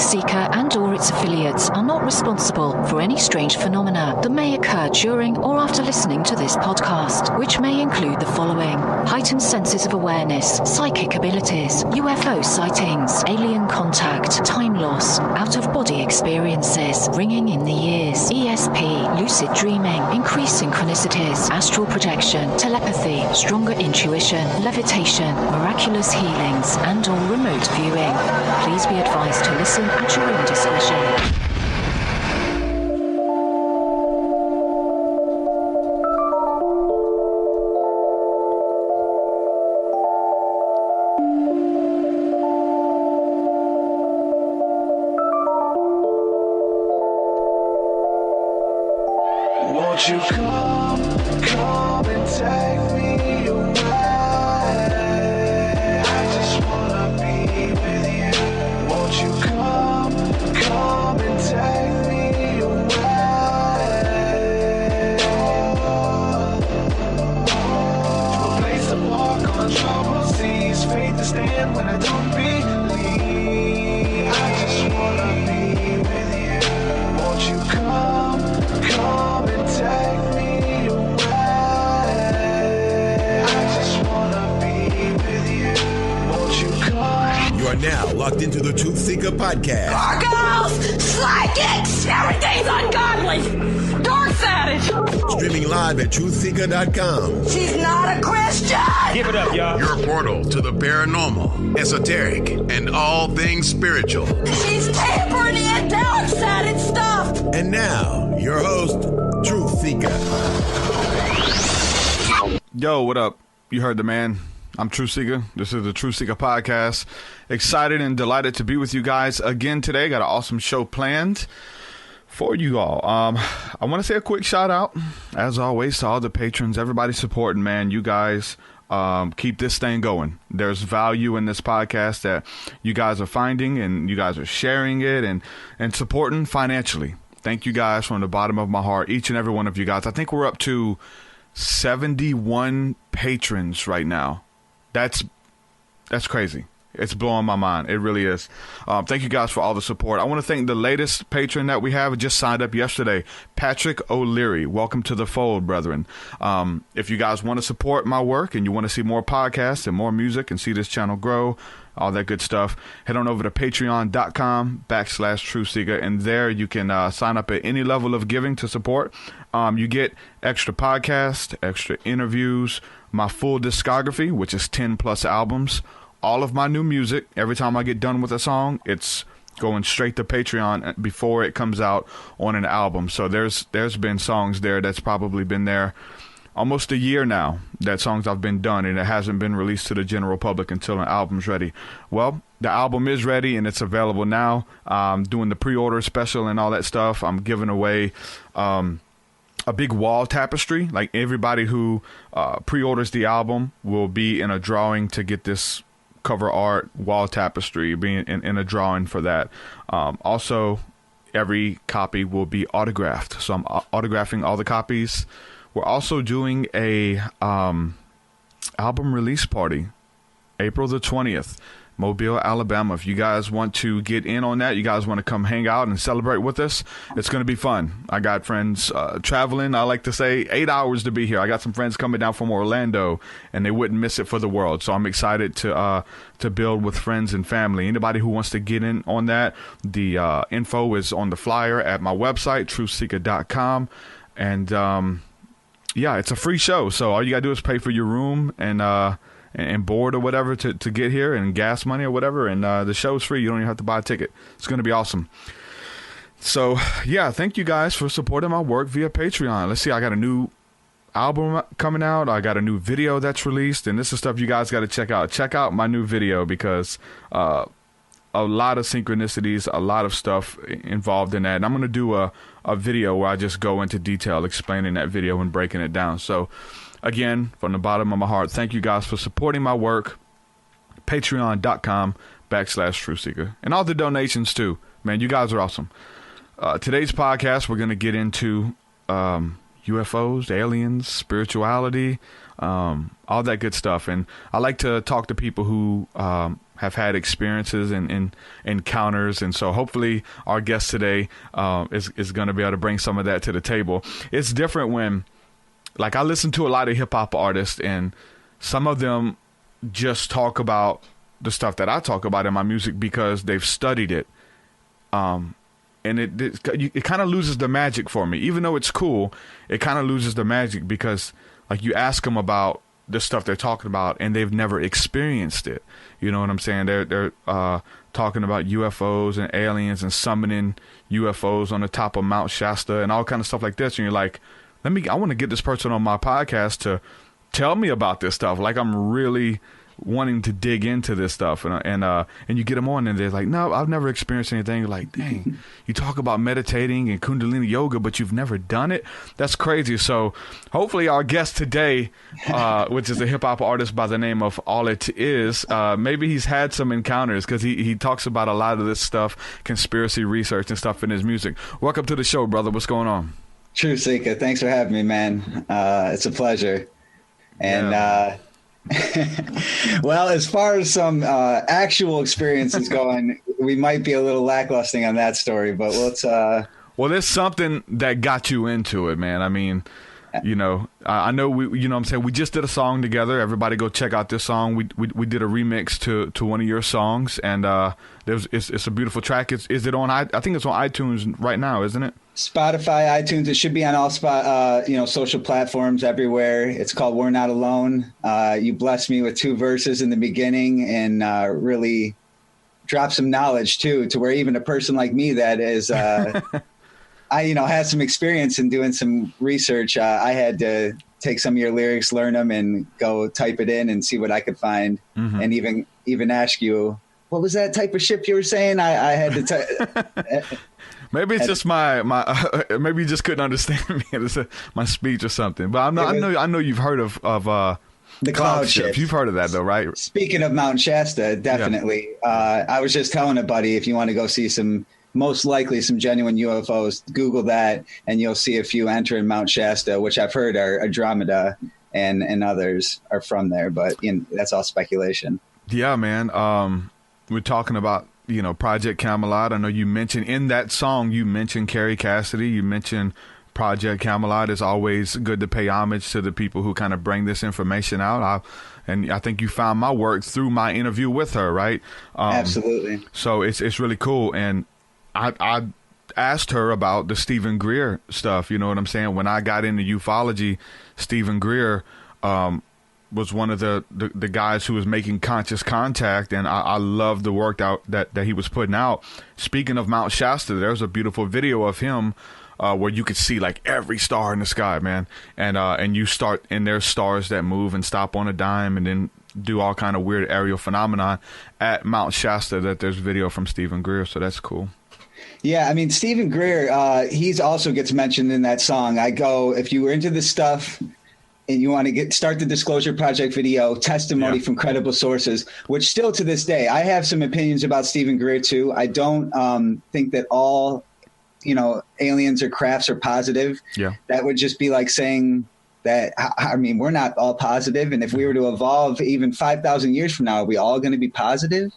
Seeker and or its affiliates are not responsible for any strange phenomena that may occur during or after listening to this podcast, which may include the following: heightened senses of awareness, psychic abilities, UFO sightings, alien contact, time loss, out-of-body experiences, ringing in the ears, ESP, lucid dreaming, increased synchronicities, astral projection, telepathy, stronger intuition, levitation, miraculous healings, and or remote viewing. Please be advised to listen at your own discretion. Won't you come and take me away? I just wanna be with you. Won't you come and take me away? To a place of walk on troubled seas, faith to stand when I don't believe. I just wanna be with you. Won't you come and take me away? I just wanna be with you. Won't you come? You are now locked into the Truth Seeker podcast. Gargoyles! Psychics! Everything's ungodly! Dark Savage! Streaming live at truthseeker.com. She's not a Christian! Give it up, y'all. Your portal to the paranormal, esoteric, and all things spiritual. She's tampering in dark sided stuff! And now, your host, Truth Seeker. Yo, what up? You heard the man. I'm Truth Seeker. This is the Truth Seeker podcast. Excited and delighted to be with you guys again today. Got an awesome show planned for you all. I want to say a quick shout out, as always, to all the patrons, everybody supporting, man. You guys keep this thing going. There's value in this podcast that you guys are finding, and you guys are sharing it and supporting financially. Thank you guys from the bottom of my heart, each and every one of you guys. I think we're up to 71 patrons right now. That's crazy. It's blowing my mind. It really is. Thank you guys for all the support. I want to thank the latest patron that we have. It just signed up yesterday, Patrick O'Leary. Welcome to the fold, brethren. If you guys want to support my work and you want to see more podcasts and more music and see this channel grow, all that good stuff, head on over to patreon.com/truthseeker, and there you can sign up at any level of giving to support. You get extra podcasts, extra interviews, my full discography, which is 10 plus albums, all of my new music. Every time I get done with a song, it's going straight to Patreon before it comes out on an album. So there's been songs there that's probably been there almost a year now, that songs I've been done, and it hasn't been released to the general public until an album's ready. Well, the album is ready and it's available now. Doing the pre-order special and all that stuff. I'm giving away a big wall tapestry. Like, everybody who pre-orders the album will be in a drawing to get this cover art wall tapestry, being in a drawing for that. Also, every copy will be autographed, so I'm autographing all the copies. We're also doing a album release party, April the 20th, Mobile, Alabama. If you guys want to get in on that, you guys want to come hang out and celebrate with us, it's going to be fun. I got friends traveling. I like to say 8 hours to be here. I got some friends coming down from Orlando, and they wouldn't miss it for the world. So I'm excited to build with friends and family. Anybody who wants to get in on that, the info is on the flyer at my website, truthseeker.com. And yeah, it's a free show. So all you got to do is pay for your room and board or whatever to get here, and gas money or whatever, and the show's free. You don't even have to buy a ticket. It's going to be awesome. So yeah, thank you guys for supporting my work via Patreon. Let's see, I got a new album coming out. I got a new video that's released, and this is stuff you guys got to check out. Check out my new video, because a lot of synchronicities, a lot of stuff involved in that, and I'm going to do a video where I just go into detail explaining that video and breaking it down. So again, from the bottom of my heart, thank you guys for supporting my work. Patreon.com/truthseeker. And all the donations too. Man, you guys are awesome. Today's podcast, we're going to get into UFOs, aliens, spirituality, all that good stuff. And I like to talk to people who have had experiences and encounters. And so hopefully our guest today is going to be able to bring some of that to the table. It's different when, like, I listen to a lot of hip hop artists, and some of them just talk about the stuff that I talk about in my music because they've studied it. And it kind of loses the magic for me. Even though it's cool, it kind of loses the magic because, like, you ask them about the stuff they're talking about and they've never experienced it. You know what I'm saying? They're talking about UFOs and aliens and summoning UFOs on the top of Mount Shasta and all kind of stuff like this. And you're like, I want to get this person on my podcast to tell me about this stuff. Like, I'm really wanting to dig into this stuff, and you get them on and they're like, no, I've never experienced anything. You're like, dang, you talk about meditating and Kundalini yoga, but you've never done it. That's crazy. So hopefully our guest today, which is a hip hop artist by the name of ALLiTiz, maybe he's had some encounters because he talks about a lot of this stuff, conspiracy research and stuff in his music. Welcome to the show, brother. What's going on? True Seeker, thanks for having me, man. It's a pleasure. And well, as far as some actual experiences going, we might be a little lacklusting on that story, but let's well, there's something that got you into it, man. I mean, you know, I know we, you know what I'm saying, we just did a song together. Everybody go check out this song. We did a remix to one of your songs, and it's a beautiful track. Is it on? I think it's on iTunes right now, isn't it? Spotify, iTunes. It should be on all social platforms everywhere. It's called "We're Not Alone." You blessed me with 2 verses in the beginning, and really dropped some knowledge too, to where even a person like me that is, had some experience in doing some research. I had to take some of your lyrics, learn them, and go type it in and see what I could find, and even ask you, what was that type of ship you were saying? I had to. Maybe it's just my maybe you just couldn't understand me. It's my speech or something. But I know you've heard of the cloud ships. You've heard of that though, right? Speaking of Mount Shasta, definitely. Yeah. I was just telling a buddy, if you want to go see most likely some genuine UFOs, Google that and you'll see a few entering Mount Shasta, which I've heard are Andromeda and others are from there. But that's all speculation. Yeah, man. We're talking about, Project Camelot. I know you mentioned in that song, you mentioned Carrie Cassidy, you mentioned Project Camelot. It's always good to pay homage to the people who kind of bring this information out. And I think you found my work through my interview with her, right? Absolutely. So it's really cool. And I asked her about the Stephen Greer stuff. You know what I'm saying? When I got into ufology, Stephen Greer, was one of the guys who was making conscious contact, and I love the work that he was putting out. Speaking of Mount Shasta, there's a beautiful video of him where you could see like every star in the sky, man, and you start, and there's stars that move and stop on a dime and then do all kind of weird aerial phenomenon at Mount Shasta. That there's video from Stephen Greer, so that's cool. Yeah, I mean, Stephen Greer, he's also gets mentioned in that song. If you were into this stuff and you want to start the Disclosure Project video, testimony from credible sources, which still to this day, I have some opinions about Stephen Greer too. I don't think that all, aliens or crafts are positive. Yeah. That would just be like saying that, I mean, we're not all positive. And if we were to evolve even 5,000 years from now, are we all going to be positive?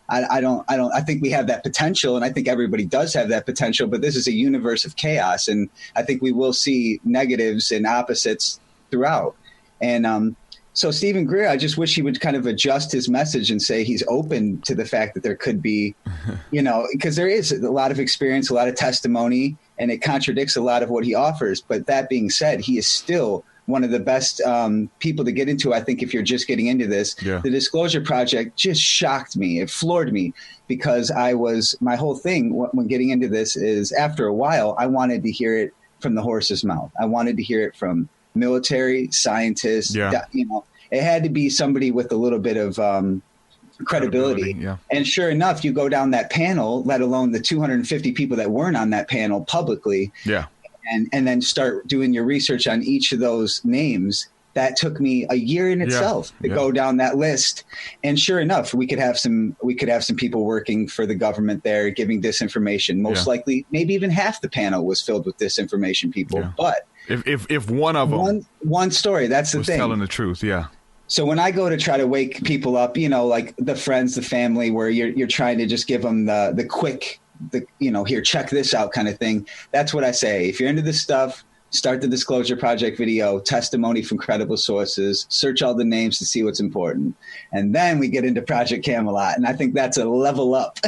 I think we have that potential, and I think everybody does have that potential, but this is a universe of chaos. And I think we will see negatives and opposites throughout. And so Stephen Greer, I just wish he would kind of adjust his message and say he's open to the fact that there could be, because there is a lot of experience, a lot of testimony, and it contradicts a lot of what he offers. But that being said, he is still one of the best people to get into, I think, if you're just getting into this. Yeah. The Disclosure Project just shocked me. It floored me because my whole thing when getting into this is after a while, I wanted to hear it from the horse's mouth. I wanted to hear it from military, scientists. Yeah. It had to be somebody with a little bit of credibility. Yeah. And sure enough, you go down that panel, let alone the 250 people that weren't on that panel publicly. Yeah. And then start doing your research on each of those names. That took me a year in itself to go down that list. And sure enough, we could have some people working for the government there giving disinformation. Most likely, maybe even half the panel was filled with disinformation people. Yeah. But if one of them one story, that's the was thing. Telling the truth, yeah. So when I go to try to wake people up, you know, like the friends, the family, where you're trying to just give them the quick, here, check this out kind of thing. That's what I say. If you're into this stuff, start the Disclosure Project video, testimony from credible sources, search all the names to see what's important. And then we get into Project Camelot. And I think that's a level up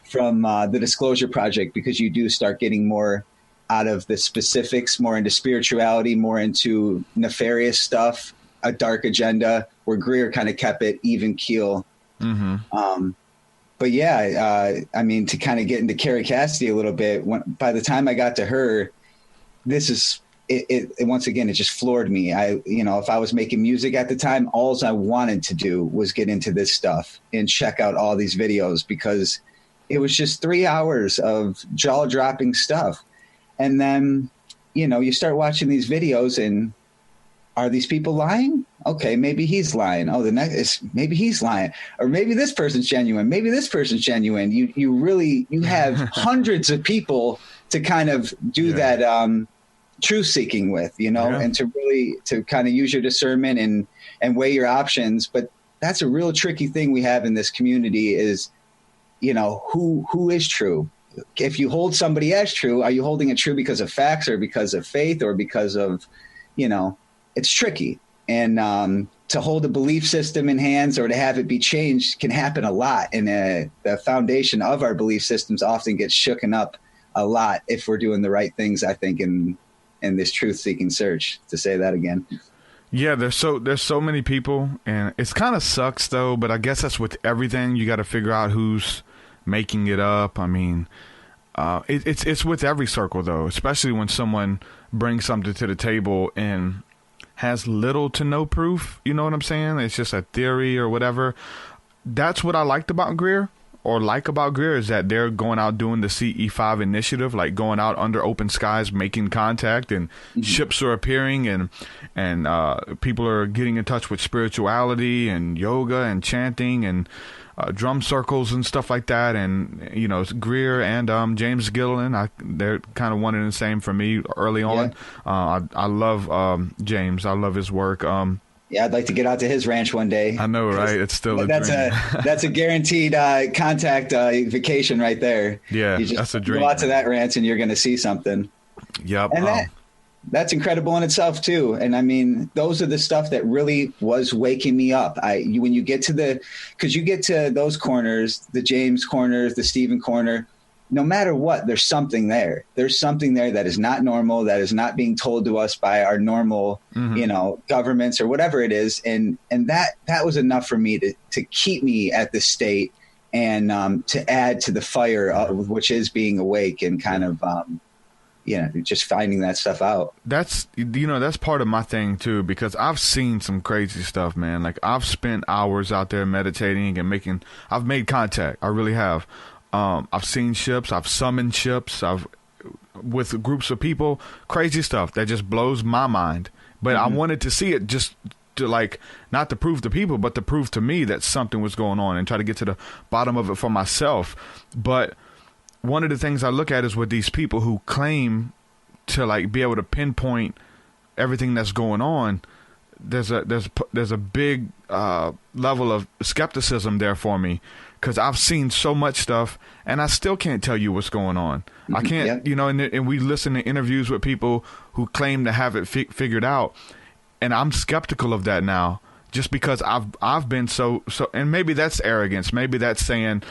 from the Disclosure Project, because you do start getting more out of the specifics, more into spirituality, more into nefarious stuff, a dark agenda, where Greer kind of kept it even keel. Mm-hmm. But yeah, I mean, to kind of get into Carrie Cassidy a little bit, by the time I got to her, this is it once again, it just floored me. If I was making music at the time, all I wanted to do was get into this stuff and check out all these videos, because it was just 3 hours of jaw-dropping stuff. And then, you start watching these videos, and are these people lying? Okay, maybe he's lying. Oh, the next is maybe he's lying, or maybe this person's genuine. Maybe this person's genuine. You have hundreds of people to kind of do that truth seeking with, and to kind of use your discernment and weigh your options. But that's a real tricky thing we have in this community is, who is true? If you hold somebody as true, are you holding it true because of facts or because of faith or because of, it's tricky. And to hold a belief system in hands or to have it be changed can happen a lot. And the foundation of our belief systems often gets shooken up a lot if we're doing the right things, I think, in this truth-seeking search, to say that again. Yeah, there's so many people, and it's kind of sucks, though, but I guess that's with everything. You got to figure out who's making it up. I mean, it's with every circle, though, especially when someone brings something to the table and has little to no proof. You know what I'm saying? It's just a theory or whatever. That's what I liked about Greer, is that they're going out doing the CE5 initiative, like going out under open skies, making contact, and ships are appearing, and people are getting in touch with spirituality and yoga and chanting and drum circles and stuff like that. And Greer and James Gilliland, they're kind of one and the same for me early on. I love James. I love his work. Yeah, I'd like to get out to his ranch one day. I know, right? It's still a dream. That's a guaranteed contact vacation right there. Yeah, that's a dream. Go out to that ranch and you're going to see something. Yep. And that's incredible in itself too. And I mean, those are the stuff that really was waking me up. When you get to because you get to those corners, the James corners, the Stephen corner, no matter what, there's something there. There's something there that is not normal, that is not being told to us by our normal, governments or whatever it is. And that was enough for me to keep me at the state and to add to the fire, which is being awake and kind of, just finding that stuff out. That's part of my thing too, because I've seen some crazy stuff, man. Like I've spent hours out there meditating and I've made contact. I really have. I've seen ships. I've summoned ships. With groups of people, crazy stuff that just blows my mind. But I wanted to see it just to not to prove to people, but to prove to me that something was going on and try to get to the bottom of it for myself. But one of the things I look at is with these people who claim to be able to pinpoint everything that's going on. There's a big level of skepticism there for me, because I've seen so much stuff and I still can't tell you what's going on. I can't, and we listen to interviews with people who claim to have it figured out, and I'm skeptical of that now, just because I've been so, and maybe that's arrogance. Maybe that's saying,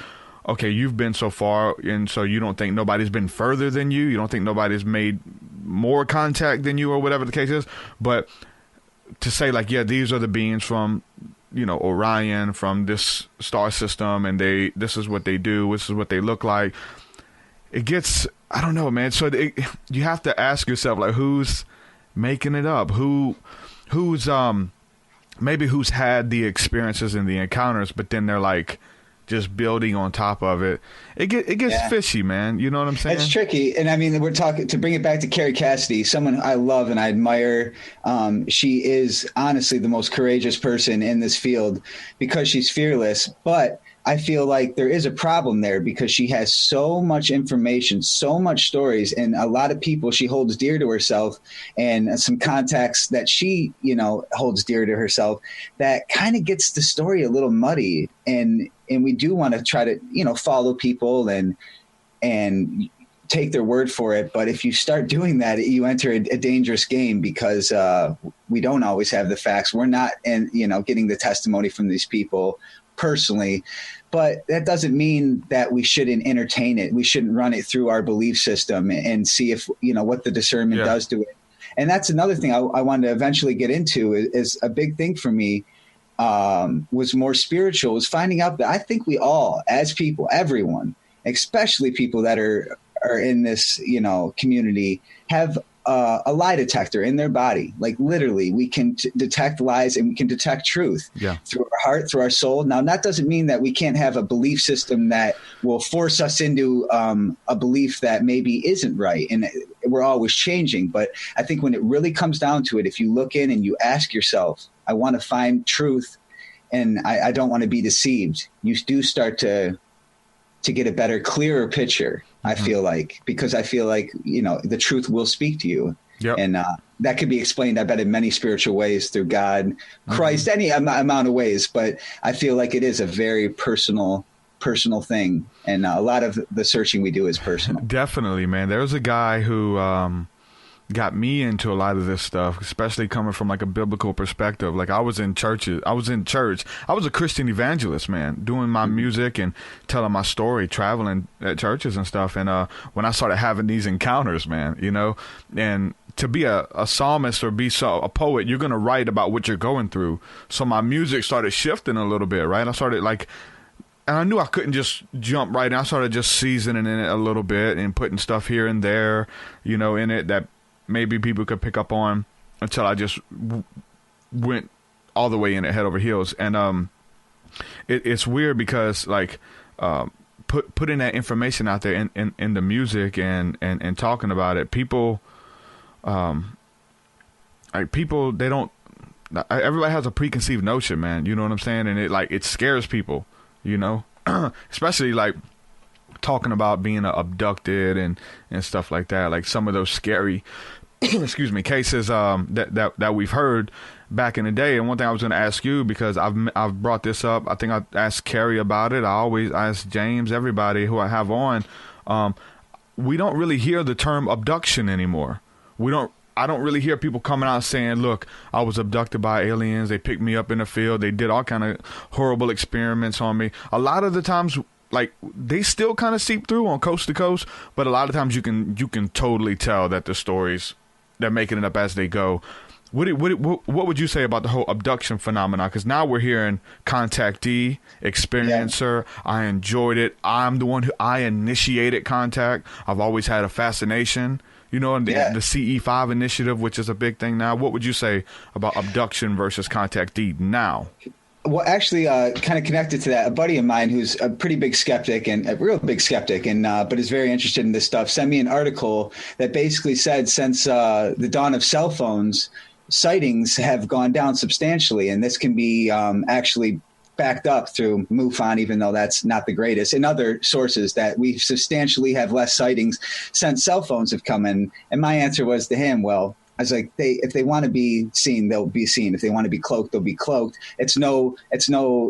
okay, you've been so far, and so you don't think nobody's been further than you. You don't think nobody's made more contact than you, or whatever the case is. But to say these are the beings from, Orion, from this star system, and this is what they do, this is what they look like. It gets, I don't know, man. So you have to ask yourself, who's making it up? Who's had the experiences and the encounters, but then they're just building on top of it. It gets fishy, man. You know what I'm saying? It's tricky. And I mean, we're talking, to bring it back to Carrie Cassidy, someone I love and I admire. She is honestly the most courageous person in this field because she's fearless. But I feel like there is a problem there because she has so much information, so much stories, and a lot of people she holds dear to herself, and some contacts that she, holds dear to herself, that kind of gets the story a little muddy. And we do want to try to, follow people and take their word for it. But if you start doing that, you enter a dangerous game because we don't always have the facts. We're not, getting the testimony from these people personally, but that doesn't mean that we shouldn't entertain it. We shouldn't run it through our belief system and see if, what the discernment does to it. And that's another thing I wanted to eventually get into is a big thing for me was more spiritual, was finding out that I think we all, as people, everyone, especially people that are in this, community, have a lie detector in their body. Like literally, we can detect lies and we can detect truth through our heart, through our soul. Now, that doesn't mean that we can't have a belief system that will force us into a belief that maybe isn't right. And we're always changing. But I think when it really comes down to it, if you look in and you ask yourself, I want to find truth and I don't want to be deceived, you do start to get a better, clearer picture. I feel like, because I feel like, the truth will speak to you. Yep. And that could be explained, I bet, in many spiritual ways through God, Christ, any amount of ways. But I feel like it is a very personal thing. And a lot of the searching we do is personal. Definitely, man. There was a guy who got me into a lot of this stuff, especially coming from like a biblical perspective. Like I was in church. I was a Christian evangelist, man, doing my music and telling my story, traveling at churches and stuff. And when I started having these encounters, man, and to be a psalmist or be a poet, you're going to write about what you're going through. So my music started shifting a little bit, right? I started and I knew I couldn't just jump right in. I started just seasoning in it a little bit and putting stuff here and there, in it that maybe people could pick up on, until I just went all the way in it head over heels. And it's weird because putting that information out there in the music and talking about it, people they don't. Everybody has a preconceived notion, man. You know what I'm saying? And it scares people, especially talking about being abducted and stuff like that, like some of those scary cases that we've heard back in the day. And one thing I was going to ask you, because I've brought this up, I think I asked Carrie about it, I always ask James, everybody who I have on, we don't really hear the term abduction anymore. I don't really hear people coming out saying, look, I was abducted by aliens, they picked me up in the field, they did all kind of horrible experiments on me. A lot of the times, they still kind of seep through on coast to coast, but a lot of times you can totally tell that the stories, they're making it up as they go. What would you say about the whole abduction phenomenon? Because now we're hearing contactee, experiencer. Yeah. I enjoyed it. I'm the one I initiated contact. I've always had a fascination, and the CE5 initiative, which is a big thing now. What would you say about abduction versus contactee now? Well, actually, kind of connected to that, a buddy of mine who's a pretty big skeptic and a real big skeptic, but is very interested in this stuff, sent me an article that basically said since the dawn of cell phones, sightings have gone down substantially. And this can be actually backed up through MUFON, even though that's not the greatest, and other sources, that we substantially have less sightings since cell phones have come in. And my answer was to him, well, I was like, if they want to be seen, they'll be seen. If they want to be cloaked, they'll be cloaked. It's no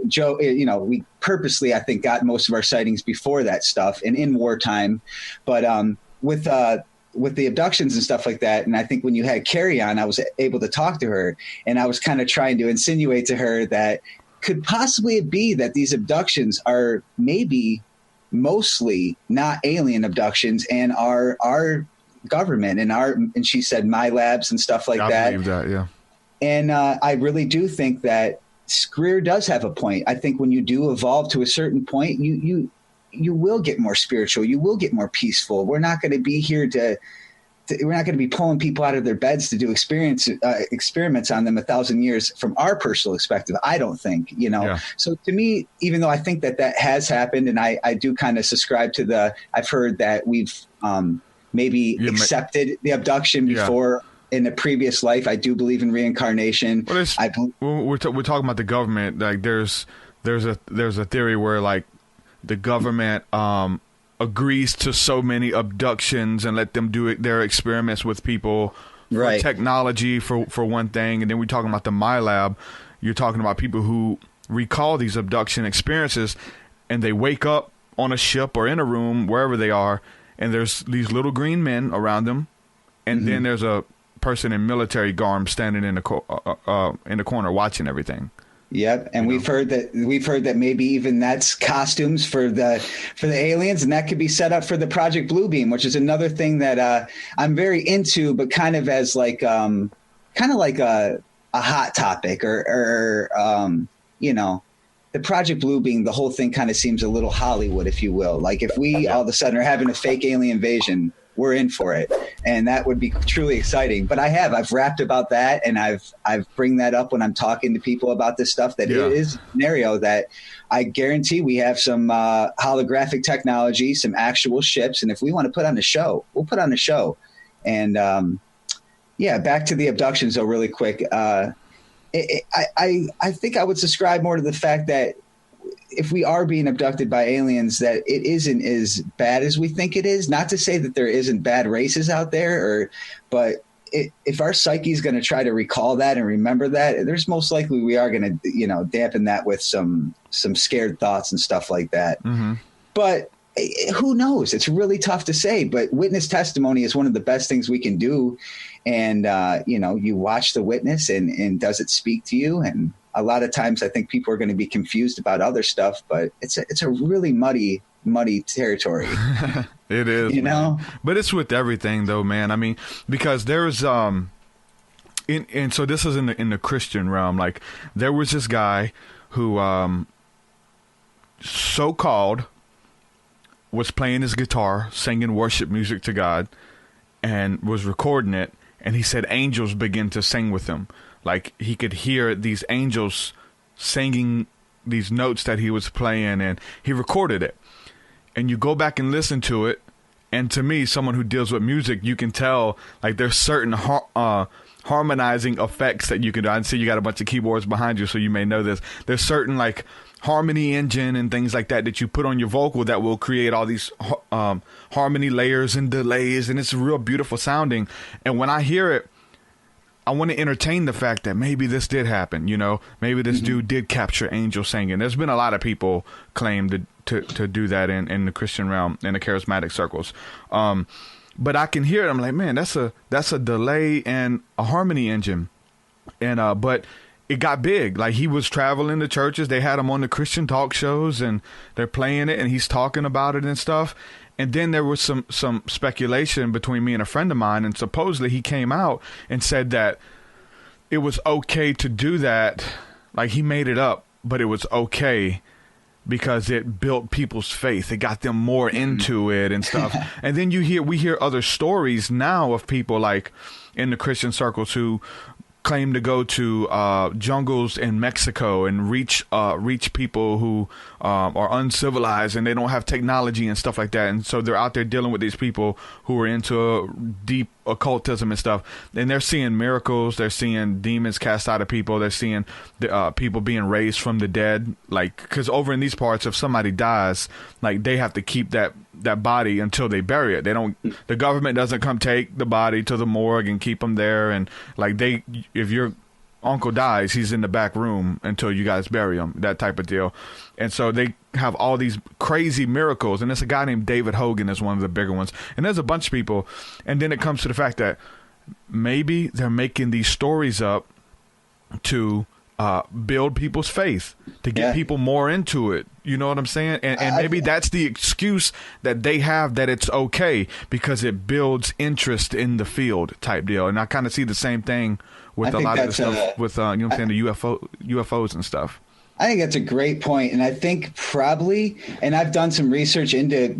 joke. We purposely, I think, got most of our sightings before that stuff and in wartime. But with the abductions and stuff like that, and I think when you had Carrie on, I was able to talk to her, and I was kind of trying to insinuate to her that could possibly be that these abductions are maybe mostly not alien abductions and are government and she said my labs and stuff like that. I believe that, yeah. And I really do think that Greer does have a point. I think when you do evolve to a certain point, you will get more spiritual. You will get more peaceful. We're not going to be here we're not going to be pulling people out of their beds to do experiments on them 1,000 years from our personal perspective. I don't think, Yeah. So to me, even though I think that has happened, and I do kind of subscribe to I've heard that we've maybe accepted the abduction before in a previous life. I do believe in reincarnation. Well, we're talking about the government. Like there's there's a theory where like the government agrees to so many abductions and let them do their experiments with people, right? Technology for one thing, and then we're talking about the MyLab. You're talking about people who recall these abduction experiences, and they wake up on a ship or in a room wherever they are, and there's these little green men around them, and then there's a person in military garb standing in the corner watching everything. Yep, and we've heard that maybe even that's costumes for the aliens, and that could be set up for the Project Bluebeam, which is another thing that I'm very into, but kind of as like a hot topic or you know. The Project Bluebeam, the whole thing kind of seems a little Hollywood, if you will. Like if we all of a sudden are having a fake alien invasion, we're in for it, and that would be truly exciting. But I've rapped about that, and I've bring that up when I'm talking to people about this stuff. That it is a scenario that I guarantee we have some holographic technology, some actual ships, and if we want to put on a show, we'll put on a show. And back to the abductions though, really quick. I think I would subscribe more to the fact that if we are being abducted by aliens, that it isn't as bad as we think it is. Not to say that there isn't bad races out there, but if our psyche is going to try to recall that and remember that, there's most likely we are going to, dampen that with some scared thoughts and stuff like that. Mm-hmm. But who knows? It's really tough to say. But witness testimony is one of the best things we can do. And, you watch the witness and does it speak to you? And a lot of times I think people are going to be confused about other stuff, but it's a really muddy territory. It is, know, but it's with everything though, man. I mean, because there's, and so this is in the Christian realm. Like there was this guy who, so-called was playing his guitar, singing worship music to God, and was recording it. And he said angels began to sing with him. Like he could hear these angels singing these notes that he was playing, and he recorded it. And you go back and listen to it. And to me, someone who deals with music, you can tell like there's certain harmonizing effects that you can do. I see you got a bunch of keyboards behind you, so you may know this. There's certain like harmony engine and things like that you put on your vocal that will create all these harmony layers and delays, and it's real beautiful sounding. And when I hear it, I want to entertain the fact that maybe this did happen. Maybe this dude did capture angel singing. There's been a lot of people claim to do that in the Christian realm, in the charismatic circles. But I can hear it. I'm like, man, that's a delay and a harmony engine. And but it got big. Like he was traveling to churches. They had him on the Christian talk shows, and they're playing it, and he's talking about it and stuff. And then there was some speculation between me and a friend of mine, and supposedly he came out and said that it was okay to do that. Like he made it up, but it was okay because it built people's faith. It got them more into it and stuff. And then we hear other stories now of people like in the Christian circles who claim to go to jungles in Mexico and reach people who are uncivilized and they don't have technology and stuff like that. And so they're out there dealing with these people who are into deep occultism and stuff. And they're seeing miracles. They're seeing demons cast out of people. They're seeing people being raised from the dead. Like, because over in these parts, if somebody dies, like they have to keep that body until they bury it. The government doesn't come take the body to the morgue and keep them there. And like if your uncle dies, he's in the back room until you guys bury him, that type of deal. And so they have all these crazy miracles. And there's a guy named David Hogan is one of the bigger ones. And there's a bunch of people. And then it comes to the fact that maybe they're making these stories up to build people's faith, to get people more into it. You know what I'm saying? And maybe that's the excuse that they have, that it's okay because it builds interest in the field type deal. And I kind of see the same thing with a lot of the stuff with, the UFOs and stuff. I think that's a great point. And I think probably, and I've done some research into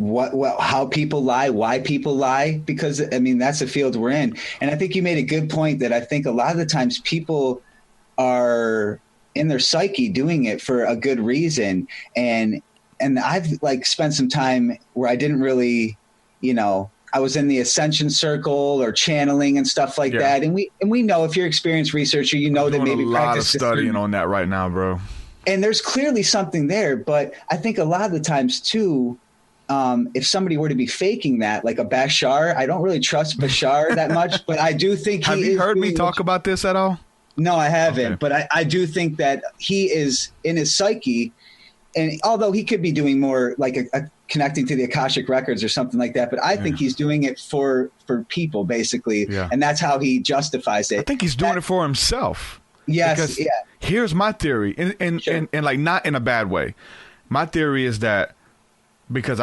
how people lie, why people lie, because I mean, that's the field we're in. And I think you made a good point that I think a lot of the times people are in their psyche doing it for a good reason. And I've like spent some time where I didn't really, I was in the ascension circle or channeling and stuff like that. And we know, if you're an experienced researcher, that maybe a lot of studying on that right now, bro. And there's clearly something there, but I think a lot of the times too, if somebody were to be faking that, like a Bashar, I don't really trust Bashar that much, but I do think Have you heard me talk about this at all? No, I haven't, Okay. but I do think that he is in his psyche, and although he could be doing more like a connecting to the Akashic records or something like that, but I think he's doing it for people basically, and that's how he justifies it. I think he's doing it for himself. Yes, Because yeah. here's my theory, and like not in a bad way. My theory is that because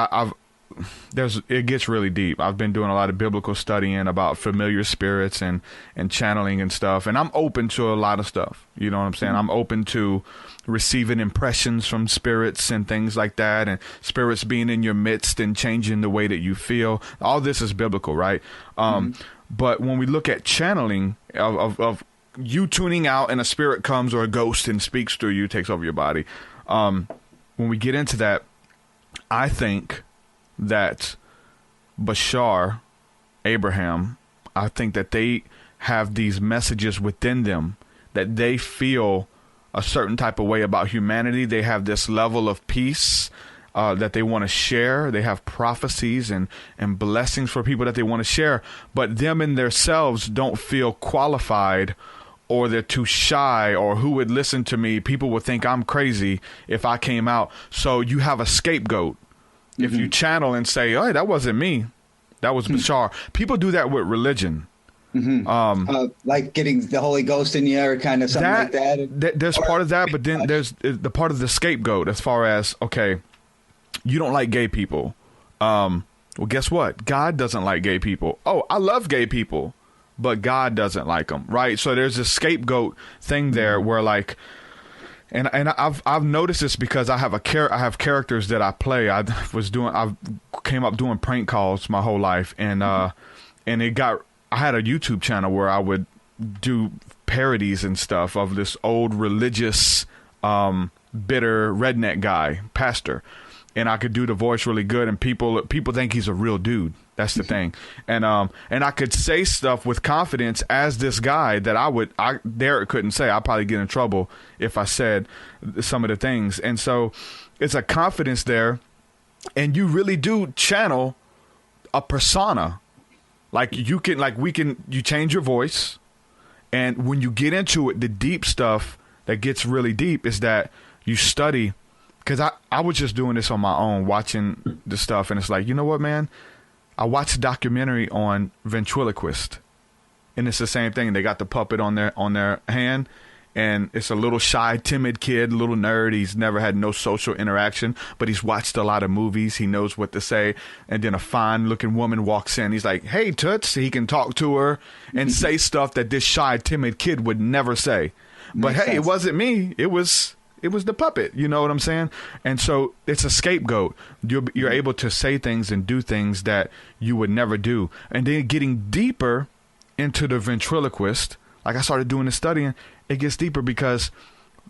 it gets really deep. I've been doing a lot of biblical studying about familiar spirits and channeling and stuff, and I'm open to a lot of stuff. You know what I'm saying? I'm open to receiving impressions from spirits and things like that, and spirits being in your midst and changing the way that you feel. All this is biblical, right? But when we look at channeling of you tuning out and a spirit comes or a ghost and speaks through you, takes over your body. When we get into that, I think that Bashar, Abraham, I think that they have these messages within them that they feel a certain type of way about humanity. They have this level of peace that they want to share. They have prophecies and blessings for people that they want to share, but them in themselves don't feel qualified, or they're too shy, or who would listen to me? People would think I'm crazy if I came out. So you have a scapegoat. If you channel and say, "Oh, that wasn't me, that was Bashar." People do that with religion. Like getting the Holy Ghost in you or kind of something like that. There's part of that, but then there's the part of the scapegoat as far as, okay, you don't like gay people. Well, guess what? God doesn't like gay people. Oh, I love gay people, but God doesn't like them, right? So there's a scapegoat thing there where like, and I've noticed this because I have I have characters that I play. I came up doing prank calls my whole life, and I had a YouTube channel where I would do parodies and stuff of this old religious, bitter redneck guy, pastor. And I could do the voice really good, and people think he's a real dude. That's the thing. And I could say stuff with confidence as this guy that Derek couldn't say. I'd probably get in trouble if I said some of the things. And so it's a confidence there, and you really do channel a persona. Like you change your voice, and when you get into it, the deep stuff that gets really deep is that you study. Because I was just doing this on my own, watching the stuff, and it's like, you know what, man? I watched a documentary on ventriloquist, and it's the same thing. They got the puppet on their hand, and it's a little shy, timid kid, little nerd. He's never had no social interaction, but he's watched a lot of movies. He knows what to say, and then a fine-looking woman walks in. He's like, "Hey, Toots." He can talk to her and say stuff that this shy, timid kid would never say. But hey, it wasn't me. It was the puppet, you know what I'm saying? And so it's a scapegoat. You're able to say things and do things that you would never do. And then getting deeper into the ventriloquist, like I started doing the studying, it gets deeper because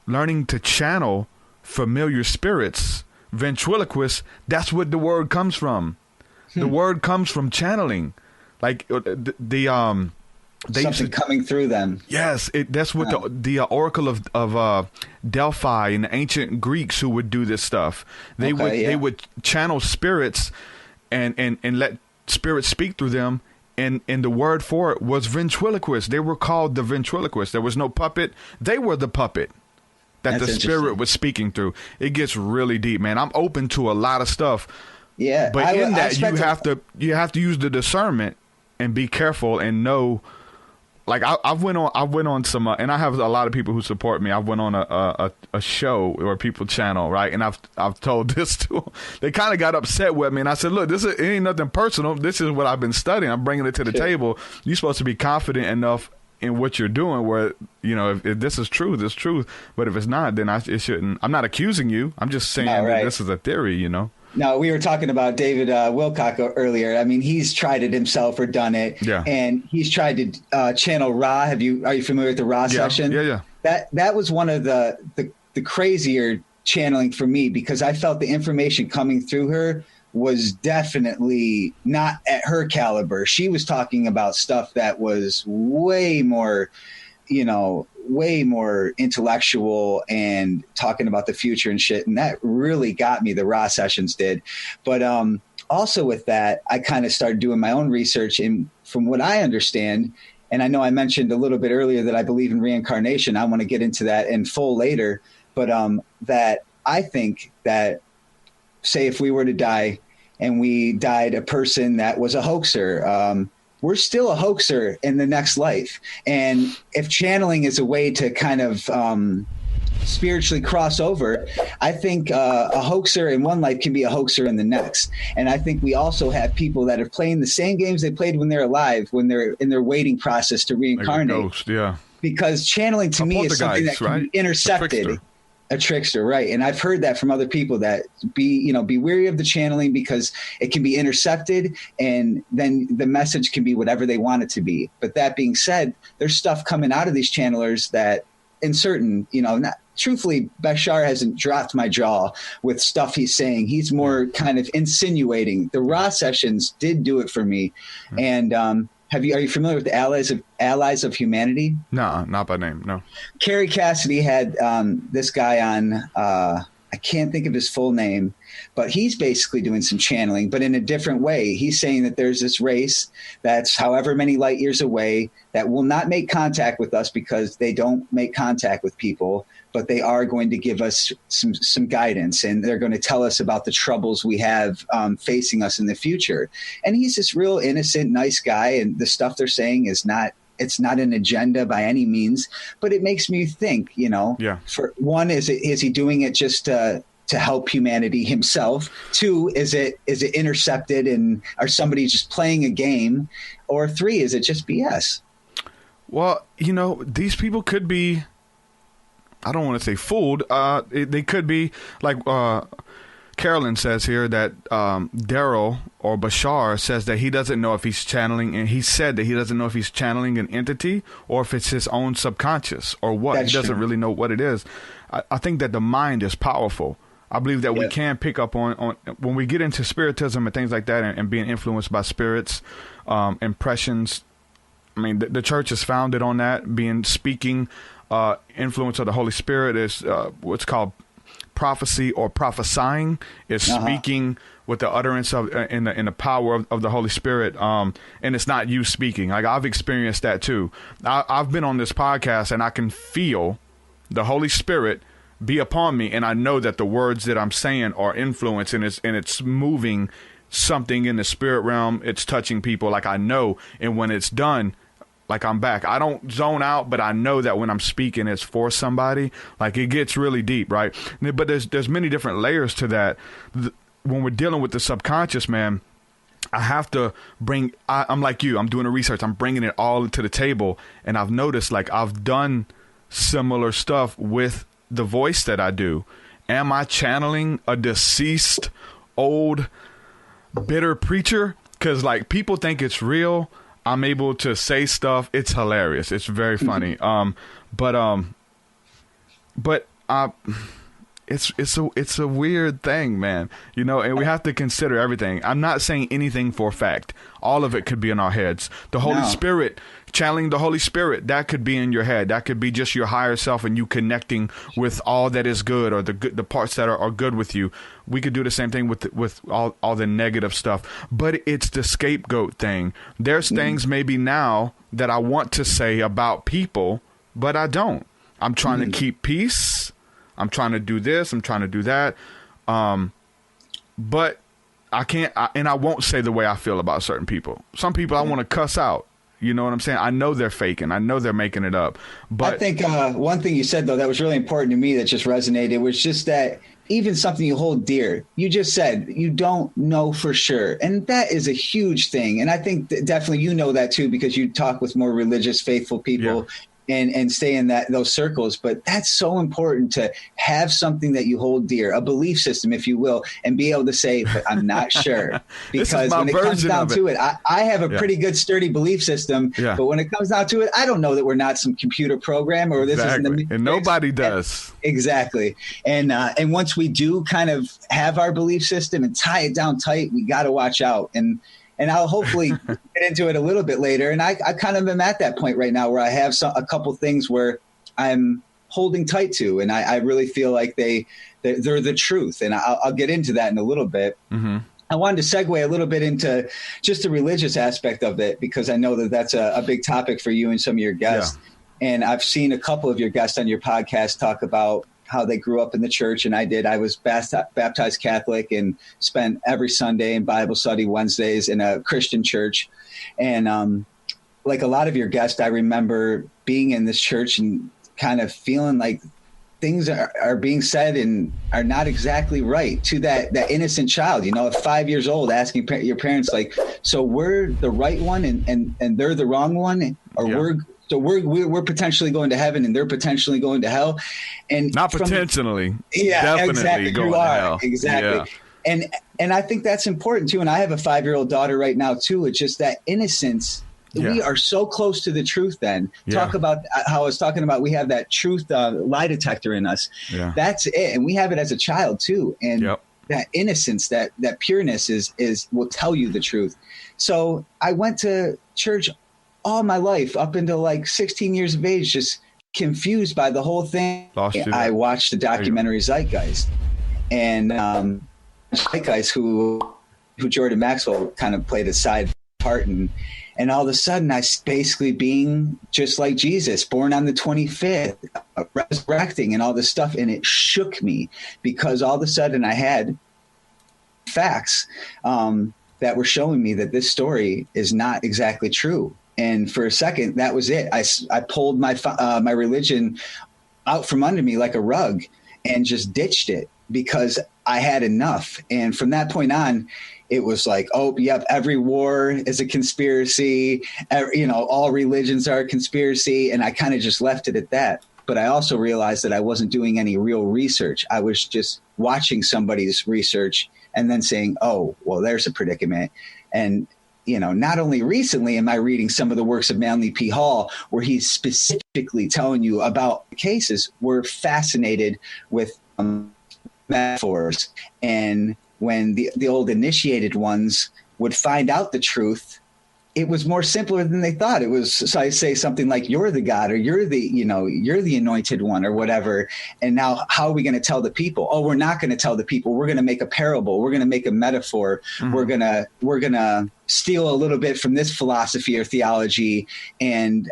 learning to channel familiar spirits, ventriloquist, that's what the word comes from. The word comes from channeling. Like something coming through them. Yes, that's what the Oracle of Delphi and the ancient Greeks who would do this stuff. They would channel spirits and let spirits speak through them. And the word for it was ventriloquist. They were called the ventriloquist. There was no puppet. They were the puppet that the spirit was speaking through. It gets really deep, man. I'm open to a lot of stuff. Yeah, but you have to use the discernment and be careful and know. Like I went on some, and I have a lot of people who support me. I went on a show where people channel, right? And I've told this to them. They kind of got upset with me, and I said, "Look, it ain't nothing personal. This is what I've been studying. I'm bringing it to the table. You're supposed to be confident enough in what you're doing. Where if this is truth, it's truth. But if it's not, then it shouldn't. I'm not accusing you. I'm just saying that this is a theory, Now, we were talking about David Wilcock earlier. I mean, he's tried it himself or done it. Yeah. And he's tried to channel Ra. Are you familiar with the Ra session? Yeah. That was one of the crazier channeling for me, because I felt the information coming through her was definitely not at her caliber. She was talking about stuff that was way more way more intellectual and talking about the future and shit. And that really got me, the Raw sessions did. But also with that, I kind of started doing my own research. And from what I understand, and I know I mentioned a little bit earlier that I believe in reincarnation. I want to get into that in full later. But that I think that, say, if we were to die and we died a person that was a hoaxer, we're still a hoaxer in the next life. And if channeling is a way to kind of spiritually cross over, I think a hoaxer in one life can be a hoaxer in the next. And I think we also have people that are playing the same games they played when they're alive, when they're in their waiting process to reincarnate. Like a ghost, yeah. Because channeling to me is something that can be intercepted. A trickster, right? And I've heard that from other people, that be wary of the channeling because it can be intercepted, and then the message can be whatever they want it to be. But that being said, there's stuff coming out of these channelers that, in certain, truthfully, Bashar hasn't dropped my jaw with stuff he's saying. He's more kind of insinuating. The Raw sessions did do it for me. And are you familiar with the Allies of Humanity? No, not by name, no. Carrie Cassidy had this guy on, I can't think of his full name, but he's basically doing some channeling, but in a different way. He's saying that there's this race that's however many light years away that will not make contact with us because they don't make contact with people, but they are going to give us some guidance, and they're going to tell us about the troubles we have facing us in the future. And he's this real innocent, nice guy, and the stuff they're saying is not an agenda by any means, but it makes me think, for one, is he doing it just to help humanity himself? Two, is it intercepted and are somebody just playing a game? Or three, is it just BS? Well, these people could be, I don't want to say fooled. They could be like Carolyn says here that Daryl or Bashar says that he doesn't know if he's channeling, and he said that he doesn't know if he's channeling an entity or if it's his own subconscious or what. He doesn't really know what it is. I think that the mind is powerful. I believe that we can pick up on when we get into spiritism and things like that, and being influenced by spirits, impressions. I mean, the church is founded on that, speaking influence of the Holy Spirit is what's called prophecy or prophesying, is speaking with the utterance of in the power of the Holy Spirit, and it's not you speaking. Like, I've experienced that too. I've been on this podcast and I can feel the Holy Spirit be upon me, and I know that the words that I'm saying are influenced, and it's moving something in the spirit realm. It's touching people, like I know, and when it's done, like I'm back. I don't zone out, but I know that when I'm speaking, it's for somebody. Like, it gets really deep, right? But there's many different layers to that. When we're dealing with the subconscious, man, I have to bring. I'm like you. I'm doing the research. I'm bringing it all to the table, and I've noticed, like, I've done similar stuff with the voice that I do. Am I channeling a deceased, old, bitter preacher? Because, like, people think it's real. I'm able to say stuff. It's hilarious. It's very funny. It's a weird thing, man. And we have to consider everything. I'm not saying anything for a fact. All of it could be in our heads. The Holy Spirit, channeling the Holy Spirit, that could be in your head. That could be just your higher self and you connecting with all that is good, or the parts that are good with you. We could do the same thing with all the negative stuff. But it's the scapegoat thing. There's things maybe now that I want to say about people, but I don't. I'm trying to keep peace. I'm trying to do this. I'm trying to do that. But I can't, and I won't say the way I feel about certain people. Some people I want to cuss out. You know what I'm saying? I know they're faking. I know they're making it up. But I think one thing you said, though, that was really important to me that just resonated was just that even something you hold dear, you just said you don't know for sure. And that is a huge thing. And I think that definitely you know that, too, because you talk with more religious, faithful people. Yeah. And stay in those circles. But that's so important, to have something that you hold dear, a belief system, if you will, and be able to say, but I'm not sure. Because when it comes down to it, I have a pretty good, sturdy belief system. Yeah. But when it comes down to it, I don't know that we're not some computer program, or this isn't the mix. And nobody does. Exactly. And once we do kind of have our belief system and tie it down tight, we got to watch out. And And I'll hopefully get into it a little bit later. And I kind of am at that point right now where I have a couple things where I'm holding tight to, and I really feel like they're the truth. And I'll get into that in a little bit. Mm-hmm. I wanted to segue a little bit into just the religious aspect of it, because I know that that's a big topic for you and some of your guests. Yeah. And I've seen a couple of your guests on your podcast talk about how they grew up in the church, and I did. I was baptized Catholic and spent every Sunday in Bible study Wednesdays in a Christian church. And like a lot of your guests, I remember being in this church and kind of feeling like things are being said and are not exactly right to that innocent child, at 5 years old, asking your parents, like, so we're the right one and they're the wrong one, or we're potentially going to heaven and they're potentially going to hell. And not potentially. Definitely exactly, going to hell. Exactly. Yeah. And I think that's important too. And I have a 5-year-old daughter right now too. It's just that innocence. Yeah. We are so close to the truth then. Yeah. Talk about how I was talking about, we have that truth lie detector in us. Yeah. That's it. And we have it as a child too. And that innocence, that pureness will tell you the truth. So I went to church all my life up until like 16 years of age, just confused by the whole thing. I watched the documentary Zeitgeist, and Zeitgeist, who Jordan Maxwell kind of played a side part in. And all of a sudden, I basically being just like Jesus, born on the 25th, resurrecting and all this stuff. And it shook me, because all of a sudden I had facts that were showing me that this story is not exactly true. And for a second, that was it. I pulled my religion out from under me like a rug and just ditched it, because I had enough. And from that point on, it was like, oh, yep, every war is a conspiracy. All religions are a conspiracy. And I kind of just left it at that. But I also realized that I wasn't doing any real research. I was just watching somebody's research and then saying, oh, well, there's a predicament. And not only recently am I reading some of the works of Manly P. Hall, where he's specifically telling you about cases. We're fascinated with metaphors. And when the old initiated ones would find out the truth, it was more simpler than they thought. It was, so I say something like, you're the God, or you're the anointed one, or whatever. And now how are we going to tell the people? Oh, we're not going to tell the people. We're going to make a parable. We're going to make a metaphor. Mm-hmm. We're going to steal a little bit from this philosophy or theology. And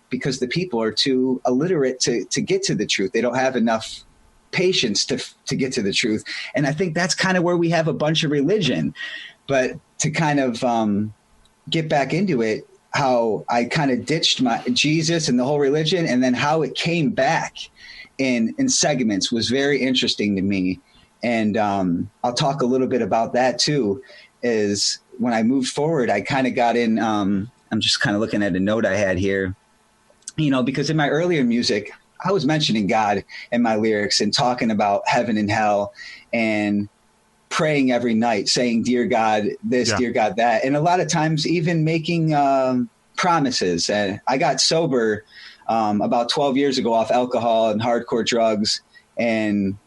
because the people are too illiterate to get to the truth. They don't have enough patience to get to the truth. And I think that's kind of where we have a bunch of religion. But to kind of get back into it, how I kind of ditched my Jesus and the whole religion, and then how it came back in segments was very interesting to me. And I'll talk a little bit about that too. Is when I moved forward, I kind of got in. I'm just kind of looking at a note I had here, because in my earlier music, I was mentioning God in my lyrics and talking about heaven and hell and praying every night, saying, dear God, this, dear God, that. And a lot of times even making promises. And I got sober about 12 years ago off alcohol and hardcore drugs. And,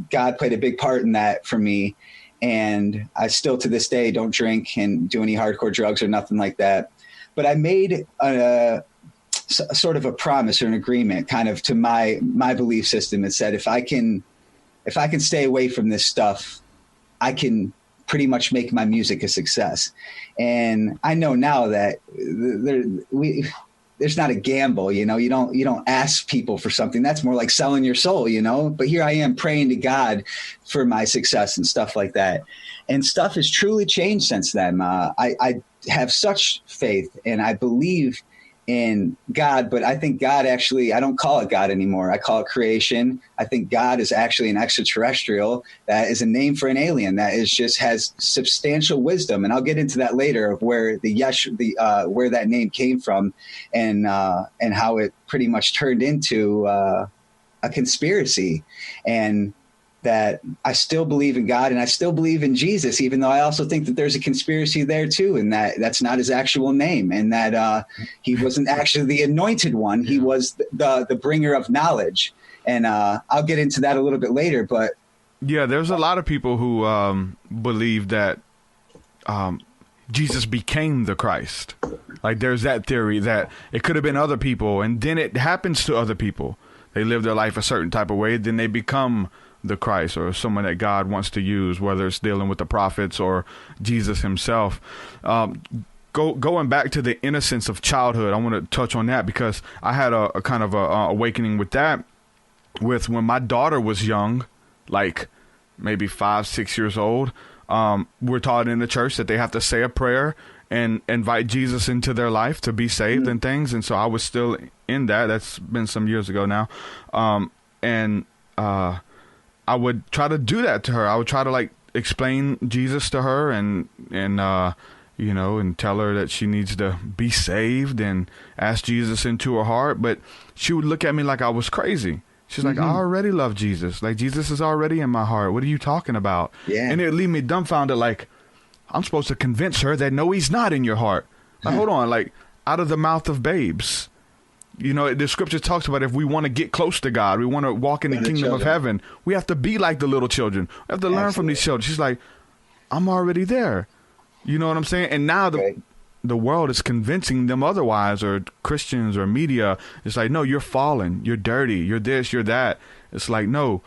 God played a big part in that for me. And I still to this day don't drink and do any hardcore drugs or nothing like that. But I made a sort of a promise or an agreement kind of to my belief system. It said, if I can stay away from this stuff, I can pretty much make my music a success. And I know now that there's not a gamble, you don't ask people for something. That's more like selling your soul, but here I am praying to God for my success and stuff like that. And stuff has truly changed since then. I have such faith and I believe in God, but I think God actually, I don't call it God anymore. I call it creation. I think God is actually an extraterrestrial. That is a name for an alien that has substantial wisdom. And I'll get into that later of where where that name came from and how it pretty much turned into a conspiracy. And that I still believe in God and I still believe in Jesus, even though I also think that there's a conspiracy there too, and that's not his actual name, and that he wasn't actually the anointed one. He was the bringer of knowledge. And I'll get into that a little bit later. But yeah, there's a lot of people who believe that Jesus became the Christ. Like, there's that theory that it could have been other people, and then it happens to other people. They live their life a certain type of way, then they become the Christ or someone that God wants to use, whether it's dealing with the prophets or Jesus himself. Going back to the innocence of childhood, I want to touch on that because I had a kind of a awakening with that, with when my daughter was young, like maybe 5, 6 years old. We're taught in the church that they have to say a prayer and invite Jesus into their life to be saved and things. And so I was still in that. That's been some years ago now. I would try to do that to her. I would try to like explain Jesus to her and you know, and tell her that she needs to be saved and ask Jesus into her heart. But she would look at me like I was crazy. She's like, I already love Jesus. Like, Jesus is already in my heart. What are you talking about? Yeah. And it would leave me dumbfounded. Like, I'm supposed to convince her that, no, he's not in your heart. Like, hold on. Like, out of the mouth of babes. You know, the scripture talks about if we want to get close to God, we want to walk in the kingdom of heaven, we have to be like the little children. We have to learn from these children. She's like, I'm already there. You know what I'm saying? And now the world is convincing them otherwise, or Christians or media. It's like, no, you're fallen. You're dirty. You're this, you're that. It's like, no,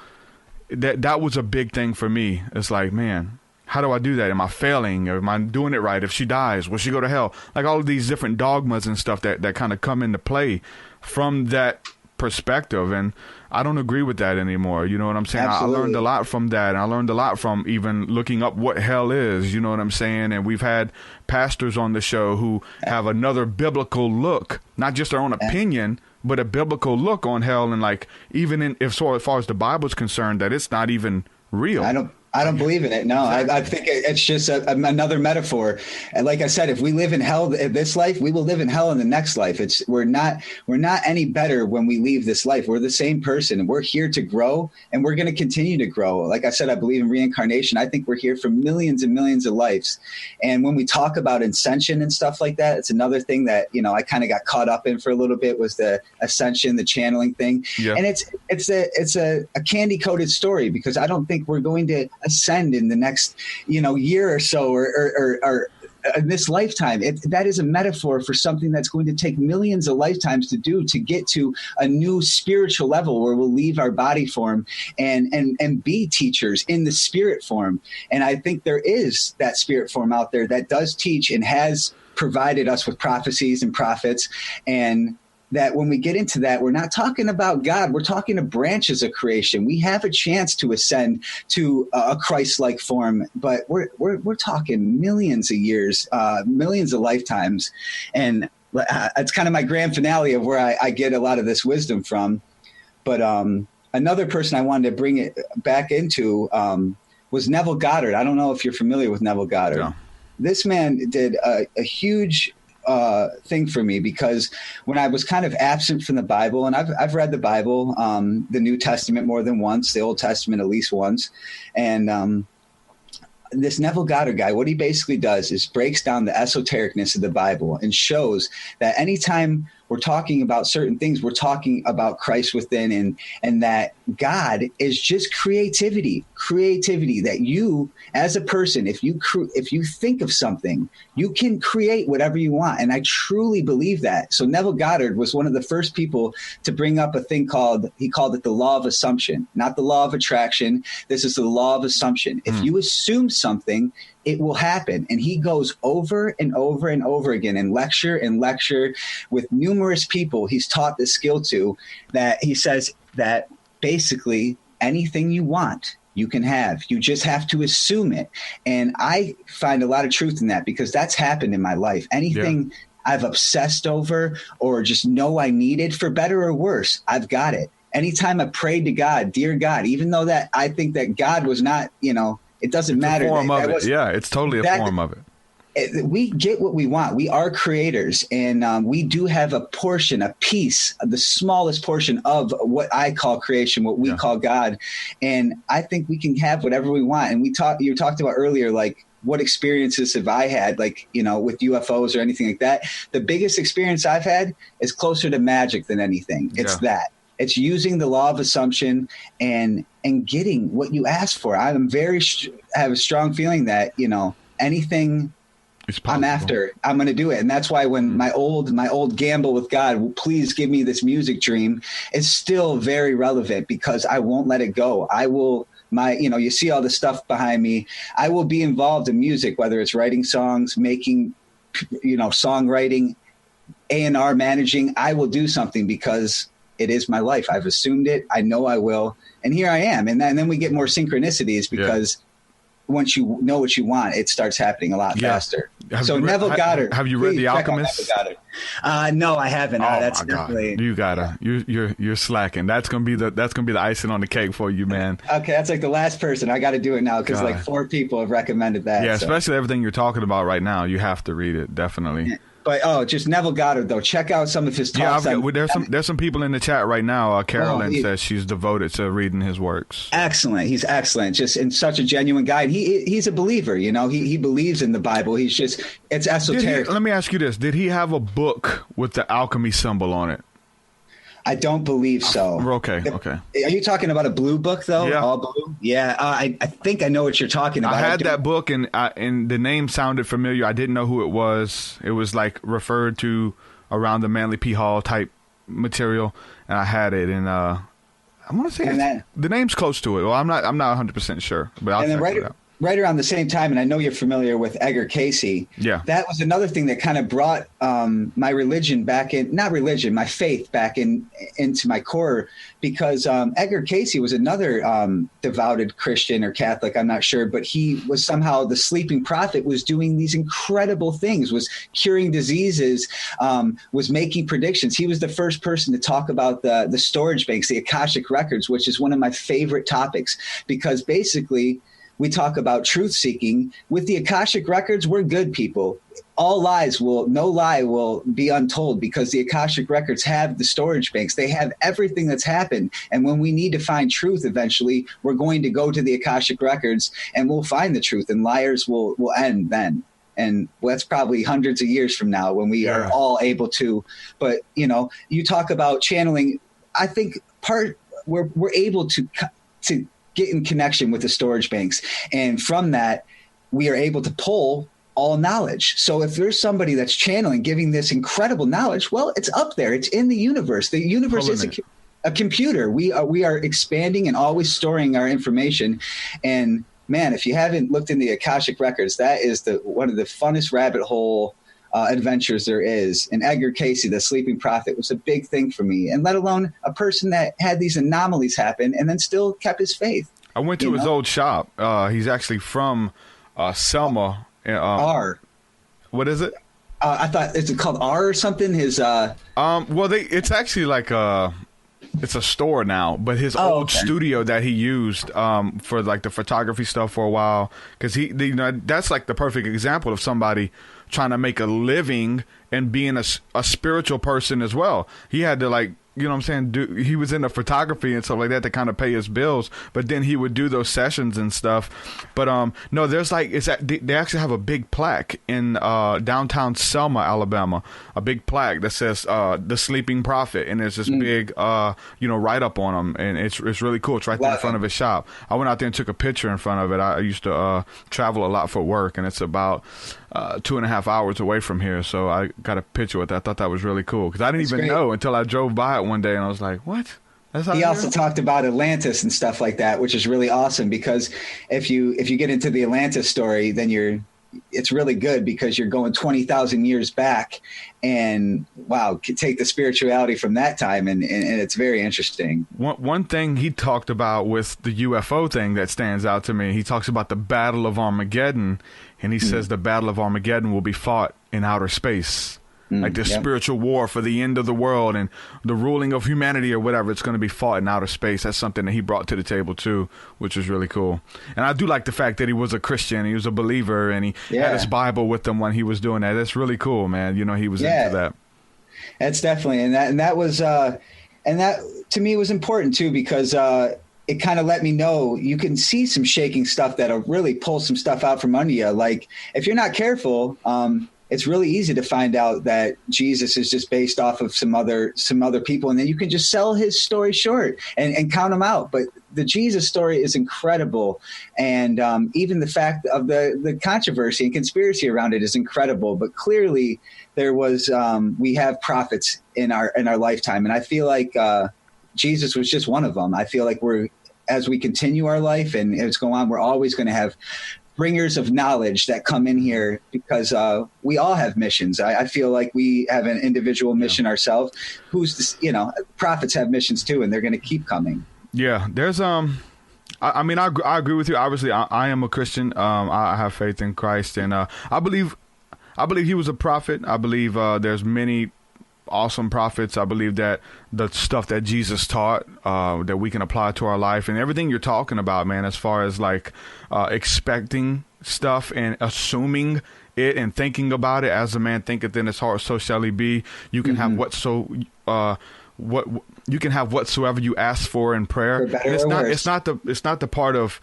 that was a big thing for me. It's like, man, how do I do that? Am I failing? Or am I doing it right? If she dies, will she go to hell? Like all of these different dogmas and stuff that kind of come into play from that perspective. And I don't agree with that anymore. You know what I'm saying? I learned a lot from that. And I learned a lot from even looking up what hell is. You know what I'm saying? And we've had pastors on the show who have another biblical look, not just their own opinion, but a biblical look on hell. And like, even as far as the Bible's concerned, that it's not even real. I don't believe in it. No, I think it's just another metaphor. And like I said, if we live in hell in this life, we will live in hell in the next life. We're not any better when we leave this life. We're the same person, and we're here to grow, and we're going to continue to grow. Like I said, I believe in reincarnation. I think we're here for millions and millions of lives. And when we talk about ascension and stuff like that, it's another thing that, you know, I kind of got caught up in for a little bit, was the ascension, the channeling thing. Yeah. And it's a candy coated story, because I don't think we're going to ascend in the next, you know, year or so, or in this lifetime. That is a metaphor for something that's going to take millions of lifetimes to do, to get to a new spiritual level where we'll leave our body form and be teachers in the spirit form. And I think there is that spirit form out there that does teach and has provided us with prophecies and prophets. And that when we get into that, we're not talking about God. We're talking to branches of creation. We have a chance to ascend to a Christ-like form, but we're talking millions of years, millions of lifetimes. And it's kind of my grand finale of where I get a lot of this wisdom from. But another person I wanted to bring it back into was Neville Goddard. I don't know if you're familiar with Neville Goddard. No. This man did a huge thing for me, because when I was kind of absent from the Bible, and I've read the Bible, the New Testament more than once, the Old Testament at least once, and this Neville Goddard guy, what he basically does is breaks down the esotericness of the Bible and shows that anytime we're talking about certain things, we're talking about Christ within, and that God is just creativity, that you as a person, if you think of something, you can create whatever you want. And I truly believe that. So Neville Goddard was one of the first people to bring up a thing he called it the law of assumption, not the law of attraction. This is the law of assumption. If you assume something, it will happen. And he goes over and over and over again and lecture with numerous people he's taught this skill to, that he says that basically anything you want, you can have. You just have to assume it. And I find a lot of truth in that, because that's happened in my life. Anything I've obsessed over or just know I needed, for better or worse, I've got it. Anytime I prayed to God, dear God, even though that I think that God was not, you know, it doesn't matter. Form of it. Yeah, it's totally a form of it. We get what we want. We are creators, and we do have a portion, a piece, the smallest portion of what I call creation, what we call God. And I think we can have whatever we want. And you talked about earlier, like, what experiences have I had, like, you know, with UFOs or anything like that? The biggest experience I've had is closer to magic than anything. It's that. It's using the law of assumption and getting what you ask for. I have a strong feeling that, you know, anything I'm going to do it. And that's why when my old gamble with God, please give me this music dream, is still very relevant because I won't let it go. I will. You see all the stuff behind me. I will be involved in music, whether it's writing songs, making, songwriting, A&R managing. I will do something because it is my life. I've assumed it. I know I will. And here I am. And then we get more synchronicities because once you know what you want, it starts happening a lot faster. Neville Goddard. Have you read The Alchemist? No, I haven't. That's definitely. You gotta. You're slacking. That's gonna be the icing on the cake for you, man. Okay, that's like the last person. I got to do it now because like 4 people have recommended that. Yeah, especially everything you're talking about right now. You have to read it, definitely. Yeah. But just Neville Goddard though. Check out some of his talks. Yeah, there's some people in the chat right now. Carolyn says she's devoted to reading his works. Excellent. He's excellent. Just and such a genuine guy. And he's a believer. He believes in the Bible. He's just it's esoteric. Let me ask you this: did he have a book with the alchemy symbol on it? I don't believe so. Okay. Are you talking about a blue book though? Yeah. All blue? Yeah. I think I know what you're talking about. I had that book and the name sounded familiar. I didn't know who it was. It was like referred to around the Manly P. Hall type material, and I had it. And I want to say the name's close to it. Well, I'm not 100% sure, but I'll check it out. Right around the same time, and I know you're familiar with Edgar Cayce. Yeah. That was another thing that kind of brought my religion back in, not religion, my faith back into my core, because Edgar Cayce was another devoted Christian or Catholic, I'm not sure, but he was somehow the sleeping prophet, was doing these incredible things, was curing diseases, was making predictions. He was the first person to talk about the storage banks, the Akashic records, which is one of my favorite topics, because basically we talk about truth seeking. With the Akashic records, we're good people. No lie will be untold, because the Akashic records have the storage banks. They have everything that's happened. And when we need to find truth eventually, we're going to go to the Akashic records and we'll find the truth, and liars will end then. And that's probably hundreds of years from now when we are all able to. But, you talk about channeling. I think we're able to get in connection with the storage banks. And from that, we are able to pull all knowledge. So if there's somebody that's channeling, giving this incredible knowledge, well, it's up there. It's in the universe. The universe is a computer. We are expanding and always storing our information. And man, if you haven't looked in the Akashic records, that is one of the funnest rabbit hole adventures there is. And Edgar Cayce, the sleeping prophet, was a big thing for me, and let alone a person that had these anomalies happen and then still kept his faith. I went to his old shop. He's actually from Selma. What is it? I thought, is it called R or something? His it's actually like it's a store now, but his old studio that he used for like the photography stuff for a while, because that's like the perfect example of somebody trying to make a living and being a spiritual person as well. He had to, like, you know what I'm saying, he was into photography and stuff like that to kind of pay his bills, but then he would do those sessions and stuff. But no, there's like, they actually have a big plaque in downtown Selma, Alabama, a big plaque that says the Sleeping Prophet, and there's this big write up on him, and it's really cool. It's right there in front of his shop. I went out there and took a picture in front of it. I used to travel a lot for work, and it's about 2.5 hours away from here, so I got a picture with that. I thought that was really cool, because I didn't even know until I drove by it one day, and I was like, what? He also talked about Atlantis and stuff like that, which is really awesome, because if you get into the Atlantis story, then it's really good, because you're going 20,000 years back, and take the spirituality from that time, and it's very interesting. One thing he talked about with the UFO thing that stands out to me, he talks about the Battle of Armageddon, and he says the Battle of Armageddon will be fought in outer space. Like the spiritual war for the end of the world and the ruling of humanity or whatever, it's going to be fought in outer space. That's something that he brought to the table too, which is really cool. And I do like the fact that he was a Christian, he was a believer, and he had his Bible with him when he was doing that. That's really cool, man. He was into that. That's definitely, and that was, and that to me was important too, because it kind of let me know you can see some shaking stuff that'll really pull some stuff out from under you. Like if you're not careful, it's really easy to find out that Jesus is just based off of some other people, and then you can just sell his story short and count them out. But the Jesus story is incredible, and even the fact of the controversy and conspiracy around it is incredible. But clearly, there was we have prophets in our lifetime, and I feel like Jesus was just one of them. I feel like as we continue our life and as go on, we're always going to have bringers of knowledge that come in here, because we all have missions. I feel like we have an individual mission ourselves. Prophets have missions too, and they're going to keep coming. Yeah, there's I agree with you. Obviously, I am a Christian. I have faith in Christ, and I believe he was a prophet. I believe there's many awesome prophets. I believe that the stuff that Jesus taught that we can apply to our life, and everything you're talking about, man, as far as like expecting stuff and assuming it and thinking about it, as a man thinketh in his heart, so shall he be. You can have you can have whatsoever you ask for in prayer. It's not the part of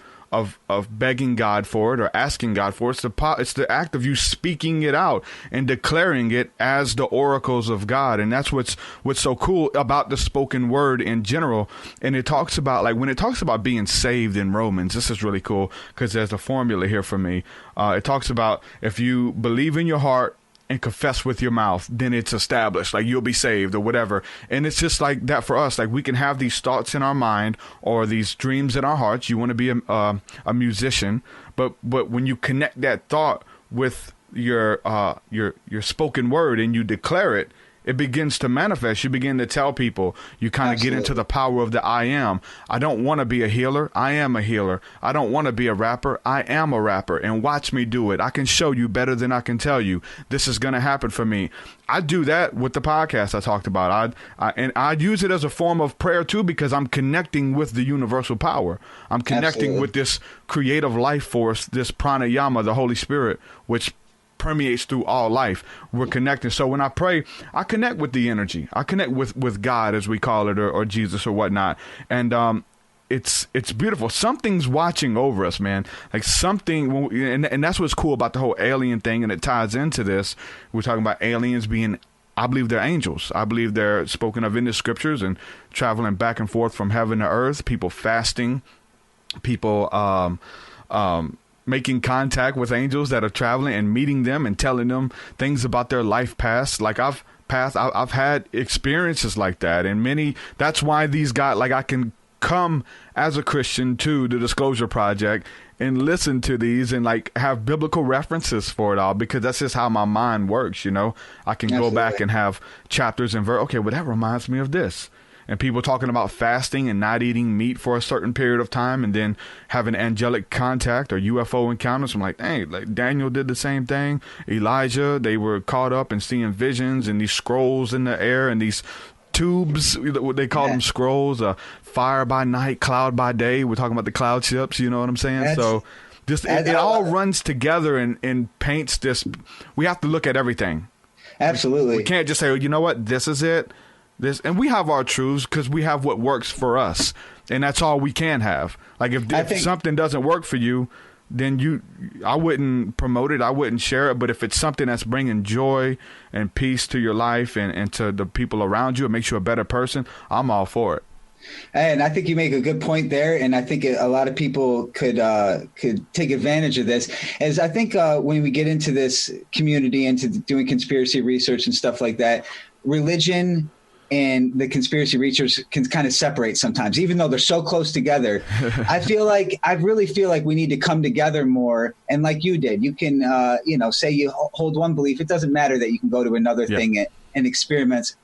begging God for it or asking God for it. It's the act of you speaking it out and declaring it as the oracles of God. And that's what's so cool about the spoken word in general. And it talks about, like, when it talks about being saved in Romans, this is really cool because there's a formula here for me. It talks about if you believe in your heart and confess with your mouth, then it's established, like you'll be saved or whatever. And it's just like that for us. Like, we can have these thoughts in our mind or these dreams in our hearts. You want to be a musician, but when you connect that thought with your spoken word and you declare it, it begins to manifest. You begin to tell people. You kind of get into the power of the I am. I don't want to be a healer. I am a healer. I don't want to be a rapper. I am a rapper. And watch me do it. I can show you better than I can tell you. This is going to happen for me. I do that with the podcast I talked about. I use it as a form of prayer too, because I'm connecting with the universal power. I'm connecting with this creative life force, this pranayama, the Holy Spirit, which permeates through all life. We're connected. So when I pray, I connect with the energy. I connect with God, as we call it, or Jesus or whatnot. And it's beautiful. Something's watching over us, man. Like something, and that's what's cool about the whole alien thing, and it ties into this. We're talking about aliens being, I believe they're angels. I believe they're spoken of in the scriptures and traveling back and forth from heaven to earth, people fasting, people making contact with angels that are traveling and meeting them and telling them things about their life past. Like I've had experiences like that, and that's why these guys, like, I can come as a Christian to the Disclosure Project and listen to these and like have biblical references for it all, because that's just how my mind works. I can go back and have chapters and verse. Okay, well, that reminds me of this. And people talking about fasting and not eating meat for a certain period of time, and then having angelic contact or UFO encounters. I'm like, dang, like Daniel did the same thing. Elijah, they were caught up and seeing visions and these scrolls in the air and these tubes, what they call them, scrolls, fire by night, cloud by day. We're talking about the cloud ships, you know what I'm saying? So it all runs together and paints this. We have to look at everything. Absolutely. We can't just say, you know what, this is it. And we have our truths because we have what works for us, and that's all we can have. Like if something doesn't work for you, then I wouldn't promote it, I wouldn't share it. But if it's something that's bringing joy and peace to your life and to the people around you, it makes you a better person, I'm all for it. And I think you make a good point there, and I think a lot of people could take advantage of this. As I think when we get into this community, into doing conspiracy research and stuff like that, religion and the conspiracy research can kind of separate sometimes, even though they're so close together. I really feel like we need to come together more. And like you did, you can, say you hold one belief. It doesn't matter that you can go to another thing and experiment,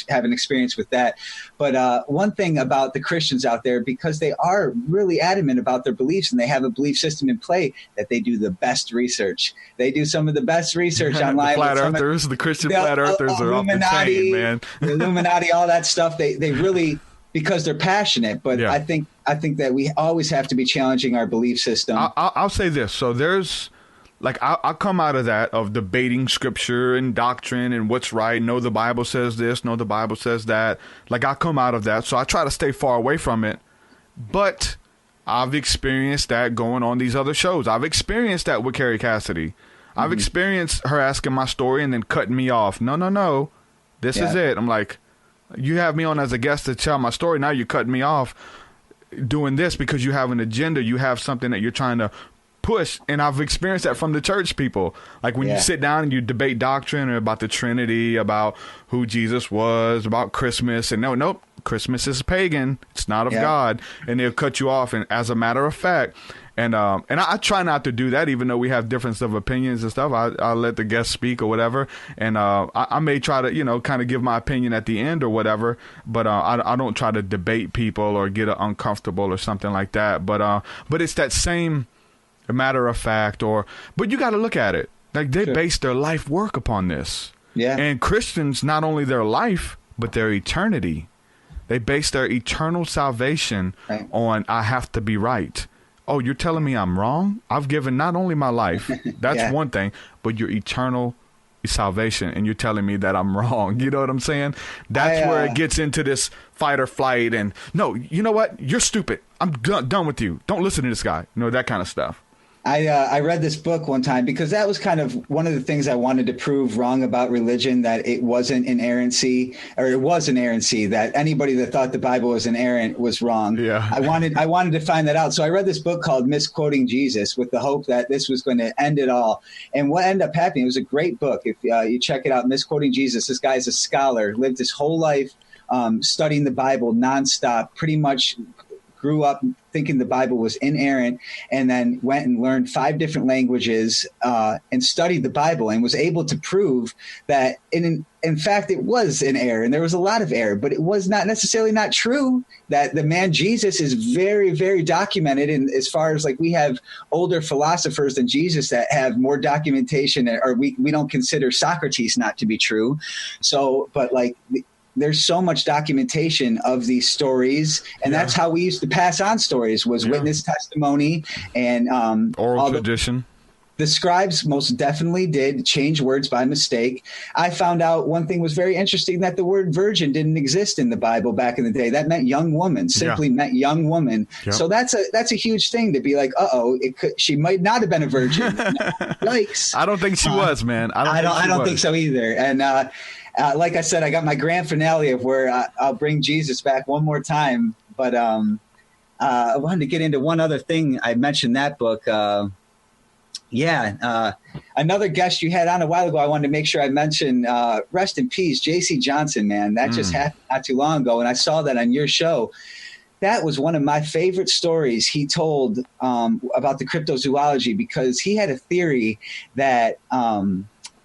have an experience with that. But one thing about the Christians out there, because they are really adamant about their beliefs and they have a belief system in play, that they do the best research. They do some of the best research online. The Christian flat earthers are off the chain, man. The Illuminati, all that stuff. They really, because they're passionate. But I think that we always have to be challenging our belief system. I'll say this. So there's, like, I come out of that, of debating scripture and doctrine and what's right. No, the Bible says this. No, the Bible says that. Like, I come out of that. So I try to stay far away from it. But I've experienced that going on these other shows. I've experienced that with Carrie Cassidy. I've experienced her asking my story and then cutting me off. No. This is it. I'm like, you have me on as a guest to tell my story. Now you're cutting me off doing this because you have an agenda. You have something that you're trying to push. And I've experienced that from the church people. Like when you sit down and you debate doctrine or about the Trinity, about who Jesus was, about Christmas. And nope, Christmas is pagan. It's not of God. And they'll cut you off. And as a matter of fact, and I try not to do that, even though we have difference of opinions and stuff. I'll let the guest speak or whatever. And I may try to, kind of give my opinion at the end or whatever. But I don't try to debate people or get uncomfortable or something like that. But it's that same matter of fact. But you got to look at it. Like they base their life work upon this. Yeah. And Christians, not only their life, but their eternity. They base their eternal salvation on I have to be right. Oh, you're telling me I'm wrong? I've given not only my life, that's one thing, but your eternal salvation, and you're telling me that I'm wrong. You know what I'm saying? That's where it gets into this fight or flight, and no, you know what? You're stupid. I'm done with you. Don't listen to this guy. That kind of stuff. I read this book one time because that was kind of one of the things I wanted to prove wrong about religion, that it wasn't inerrancy, or it was inerrancy, that anybody that thought the Bible was inerrant was wrong. Yeah. I wanted to find that out. So I read this book called Misquoting Jesus with the hope that this was going to end it all. And what ended up happening, it was a great book. If you check it out, Misquoting Jesus, this guy's a scholar, lived his whole life studying the Bible nonstop, pretty much grew up thinking the Bible was inerrant, and then went and learned 5 different languages and studied the Bible, and was able to prove that in fact it was in error, and there was a lot of error, but it was not necessarily not true. That the man Jesus is very, very documented, and as far as like we have older philosophers than Jesus that have more documentation, or we don't consider Socrates not to be true. So, but like there's so much documentation of these stories, and that's how we used to pass on stories, was witness testimony and oral tradition. The scribes most definitely did change words by mistake. I found out one thing was very interesting, that the word virgin didn't exist in the Bible back in the day. That meant young woman, simply meant young woman. Yep. So that's a huge thing to be like, she might not have been a virgin. Yikes. I don't think she was, man. I don't think so either. And like I said, I got my grand finale of where I'll bring Jesus back one more time. But I wanted to get into one other thing. I mentioned that book. Another guest you had on a while ago, I wanted to make sure I mentioned, rest in peace, J.C. Johnson, man. That just happened not too long ago, and I saw that on your show. That was one of my favorite stories he told about the cryptozoology, because he had a theory that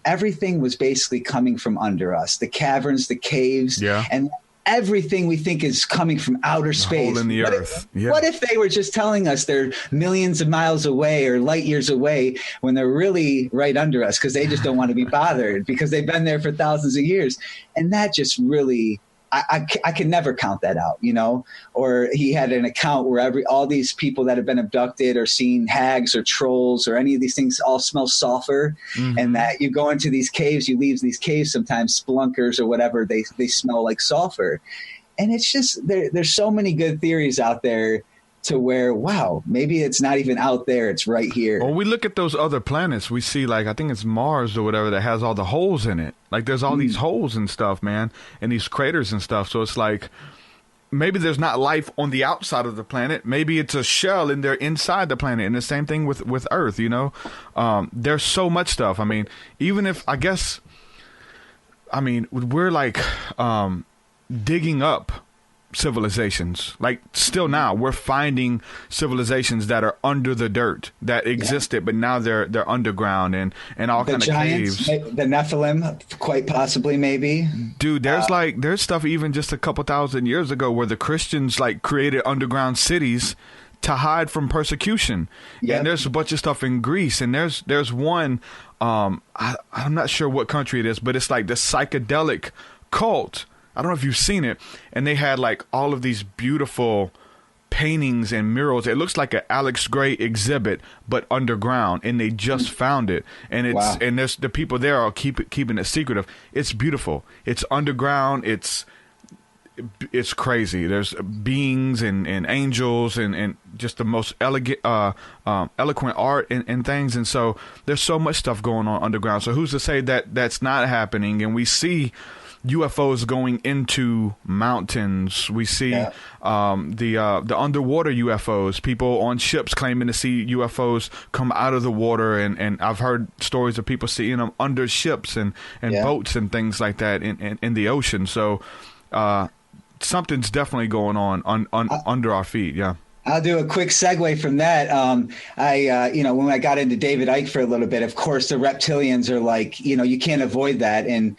everything was basically coming from under us, the caverns, the caves, and everything we think is coming from outer space. Hole in the earth. What if they were just telling us they're millions of miles away or light years away when they're really right under us, because they just don't want to be bothered because they've been there for thousands of years? And that just really, I can never count that out, Or he had an account where all these people that have been abducted or seen hags or trolls or any of these things all smell sulfur, and that you go into these caves, you leave these caves sometimes, spelunkers or whatever, they smell like sulfur. And it's just, there's so many good theories out there to where, wow, maybe it's not even out there, it's right here. Or we look at those other planets, we see, like, I think it's Mars or whatever, that has all the holes in it. Like, there's all these holes and stuff, man, and these craters and stuff. So it's like, maybe there's not life on the outside of the planet. Maybe it's a shell and they're inside the planet. And the same thing with Earth, There's so much stuff. I mean, even if, we're like digging up civilizations. Like, still now we're finding civilizations that are under the dirt that existed, but now they're underground and all kind of caves. The Nephilim, quite possibly, maybe. Dude, there's stuff even just a couple thousand years ago where the Christians created underground cities to hide from persecution. And there's a bunch of stuff in Greece, and there's one, I'm not sure what country it is, but it's like the psychedelic cult. I don't know if you've seen it, and they had all of these beautiful paintings and murals. It looks like an Alex Gray exhibit, but underground, and they just found it. And it's and there's the people there are keeping it secretive. It's beautiful. It's underground. it's crazy. There's beings and angels and just the most elegant, eloquent art and things. And so there's so much stuff going on underground. So who's to say that that's not happening? And we see UFOs going into mountains. We see the underwater UFOs, people on ships claiming to see UFOs come out of the water. And I've heard stories of people seeing them under ships and boats and things like that in the ocean. So something's definitely going on under our feet. Yeah. I'll do a quick segue from that. When I got into David Icke for a little bit, of course, the reptilians are like, you can't avoid that. And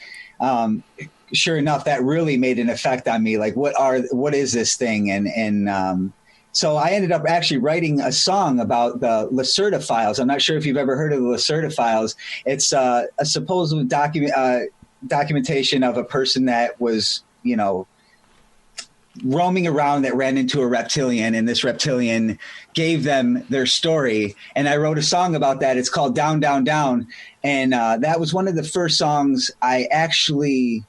sure enough, that really made an effect on me. Like, what is this thing? And so I ended up actually writing a song about the Lacerda files. I'm not sure if you've ever heard of the Lacerda files. It's a supposed documentation of a person that was, roaming around that ran into a reptilian, and this reptilian gave them their story. And I wrote a song about that. It's called Down, Down, Down. And that was one of the first songs I actually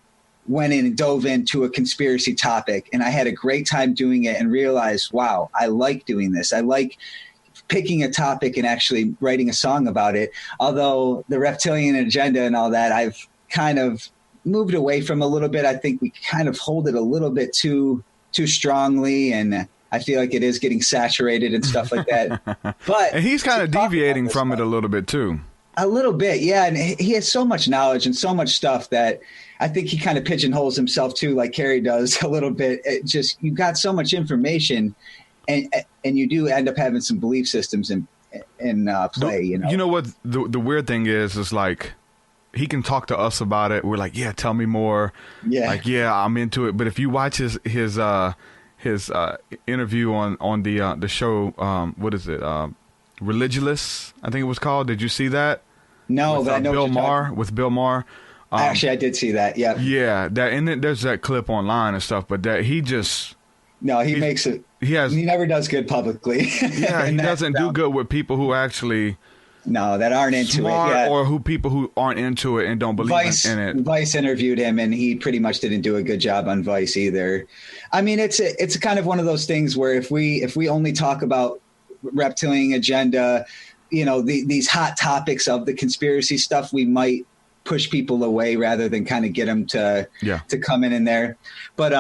went in and dove into a conspiracy topic. And I had a great time doing it and realized, wow, I like doing this. I like picking a topic and actually writing a song about it. Although the reptilian agenda and all that, I've kind of moved away from a little bit. I think we kind of hold it a little bit too strongly, and I feel like it is getting saturated and stuff like that. But and he's kind of deviating from it a little bit too. A little bit, yeah. And he has so much knowledge and so much stuff that I think he kind of pigeonholes himself too, like Carrie does a little bit. It just, you've got so much information, and you do end up having some belief systems in play. You know what the weird thing is like, he can talk to us about it. We're like, yeah, tell me more. Yeah. Like, yeah, I'm into it. But if you watch his interview on the show, what is it? Religulous, I think it was called. Did you see that? No, with, but I know with Bill Maher. Actually, I did see that. Yeah. Yeah. That, and then there's that clip online and stuff, but that he just. No, he makes it. He never does good publicly. Yeah. He doesn't do good with people who actually. No, that aren't into it. Yeah. Or people who aren't into it and don't believe in it. Vice interviewed him, and he pretty much didn't do a good job on Vice either. I mean, it's kind of one of those things where if we only talk about reptilian agenda, these hot topics of the conspiracy stuff, we might push people away rather than kind of get them to come in there. But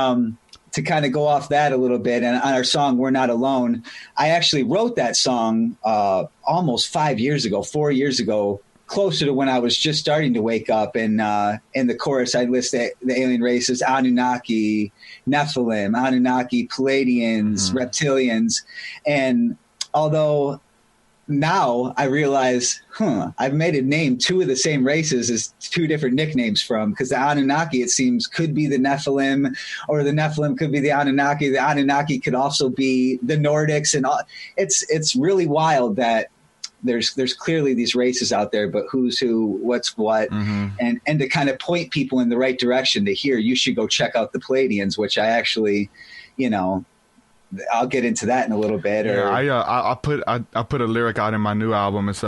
to kind of go off that a little bit, and on our song "We're Not Alone," I actually wrote that song almost 4 years ago, closer to when I was just starting to wake up. And in the chorus, I list the alien races: Anunnaki, Nephilim, Anunnaki, Pleiadians, reptilians. And although now I realize, I've made a name two of the same races as two different nicknames from, because the Anunnaki, it seems, could be the Nephilim, or the Nephilim could be the Anunnaki. The Anunnaki could also be the Nordics, and all. It's really wild that there's clearly these races out there, but who's who, what's what, and to kind of point people in the right direction to hear, you should go check out the Pleiadians, which I actually, I'll get into that in a little bit. I put a lyric out in my new album. It's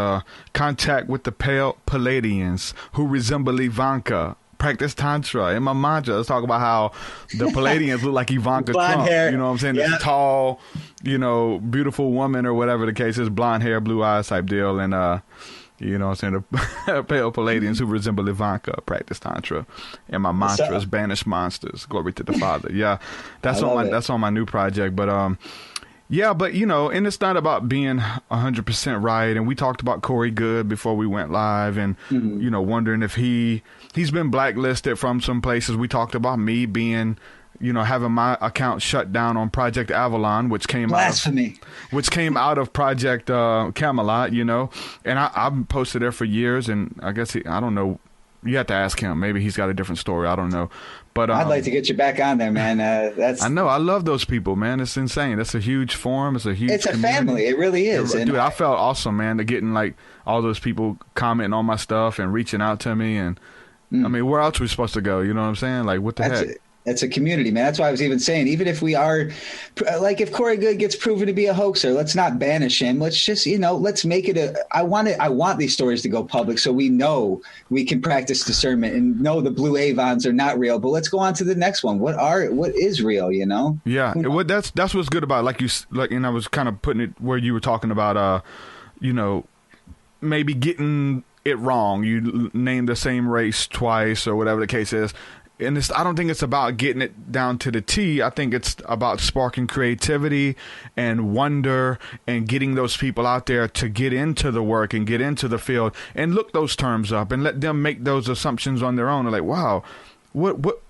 contact with the pale Pleiadians who resemble Ivanka. Practice tantra. In my mantra, let's talk about how the Pleiadians look like Ivanka Trump. Hair. You know what I'm saying? Yeah. This tall, beautiful woman, or whatever the case is, blonde hair, blue eyes type deal, and you know what I'm saying? The pale Pleiadians who resemble Ivanka. Practice tantra. And my mantra is banish monsters. Glory to the Father. Yeah. That's on my new project. But and it's not about being 100% right. And we talked about Corey Good before we went live, and wondering if he's been blacklisted from some places. We talked about me being, having my account shut down on Project Avalon, which came out of Project Camelot, and I've posted there for years, and I guess I don't know. You have to ask him. Maybe he's got a different story. I don't know. But I'd like to get you back on there, man. I know. I love those people, man. It's insane. It's a huge forum. It's a huge community. Family. It really is. Dude, I felt awesome, man, to getting like all those people commenting on my stuff and reaching out to me. And I mean, where else are we supposed to go? You know what I'm saying? Like, what the heck? It's a community, man. That's why I was even saying, even if we are, like, if Corey Good gets proven to be a hoaxer, let's not banish him. Let's just, let's make it I want these stories to go public so we know we can practice discernment and know the blue Avons are not real. But let's go on to the next one. What is real, Yeah. That's what's good about it. And I was kind of putting it where you were talking about, maybe getting it wrong. You name the same race twice or whatever the case is. And I don't think it's about getting it down to the T. I think it's about sparking creativity and wonder and getting those people out there to get into the work and get into the field and look those terms up and let them make those assumptions on their own. They're like, wow,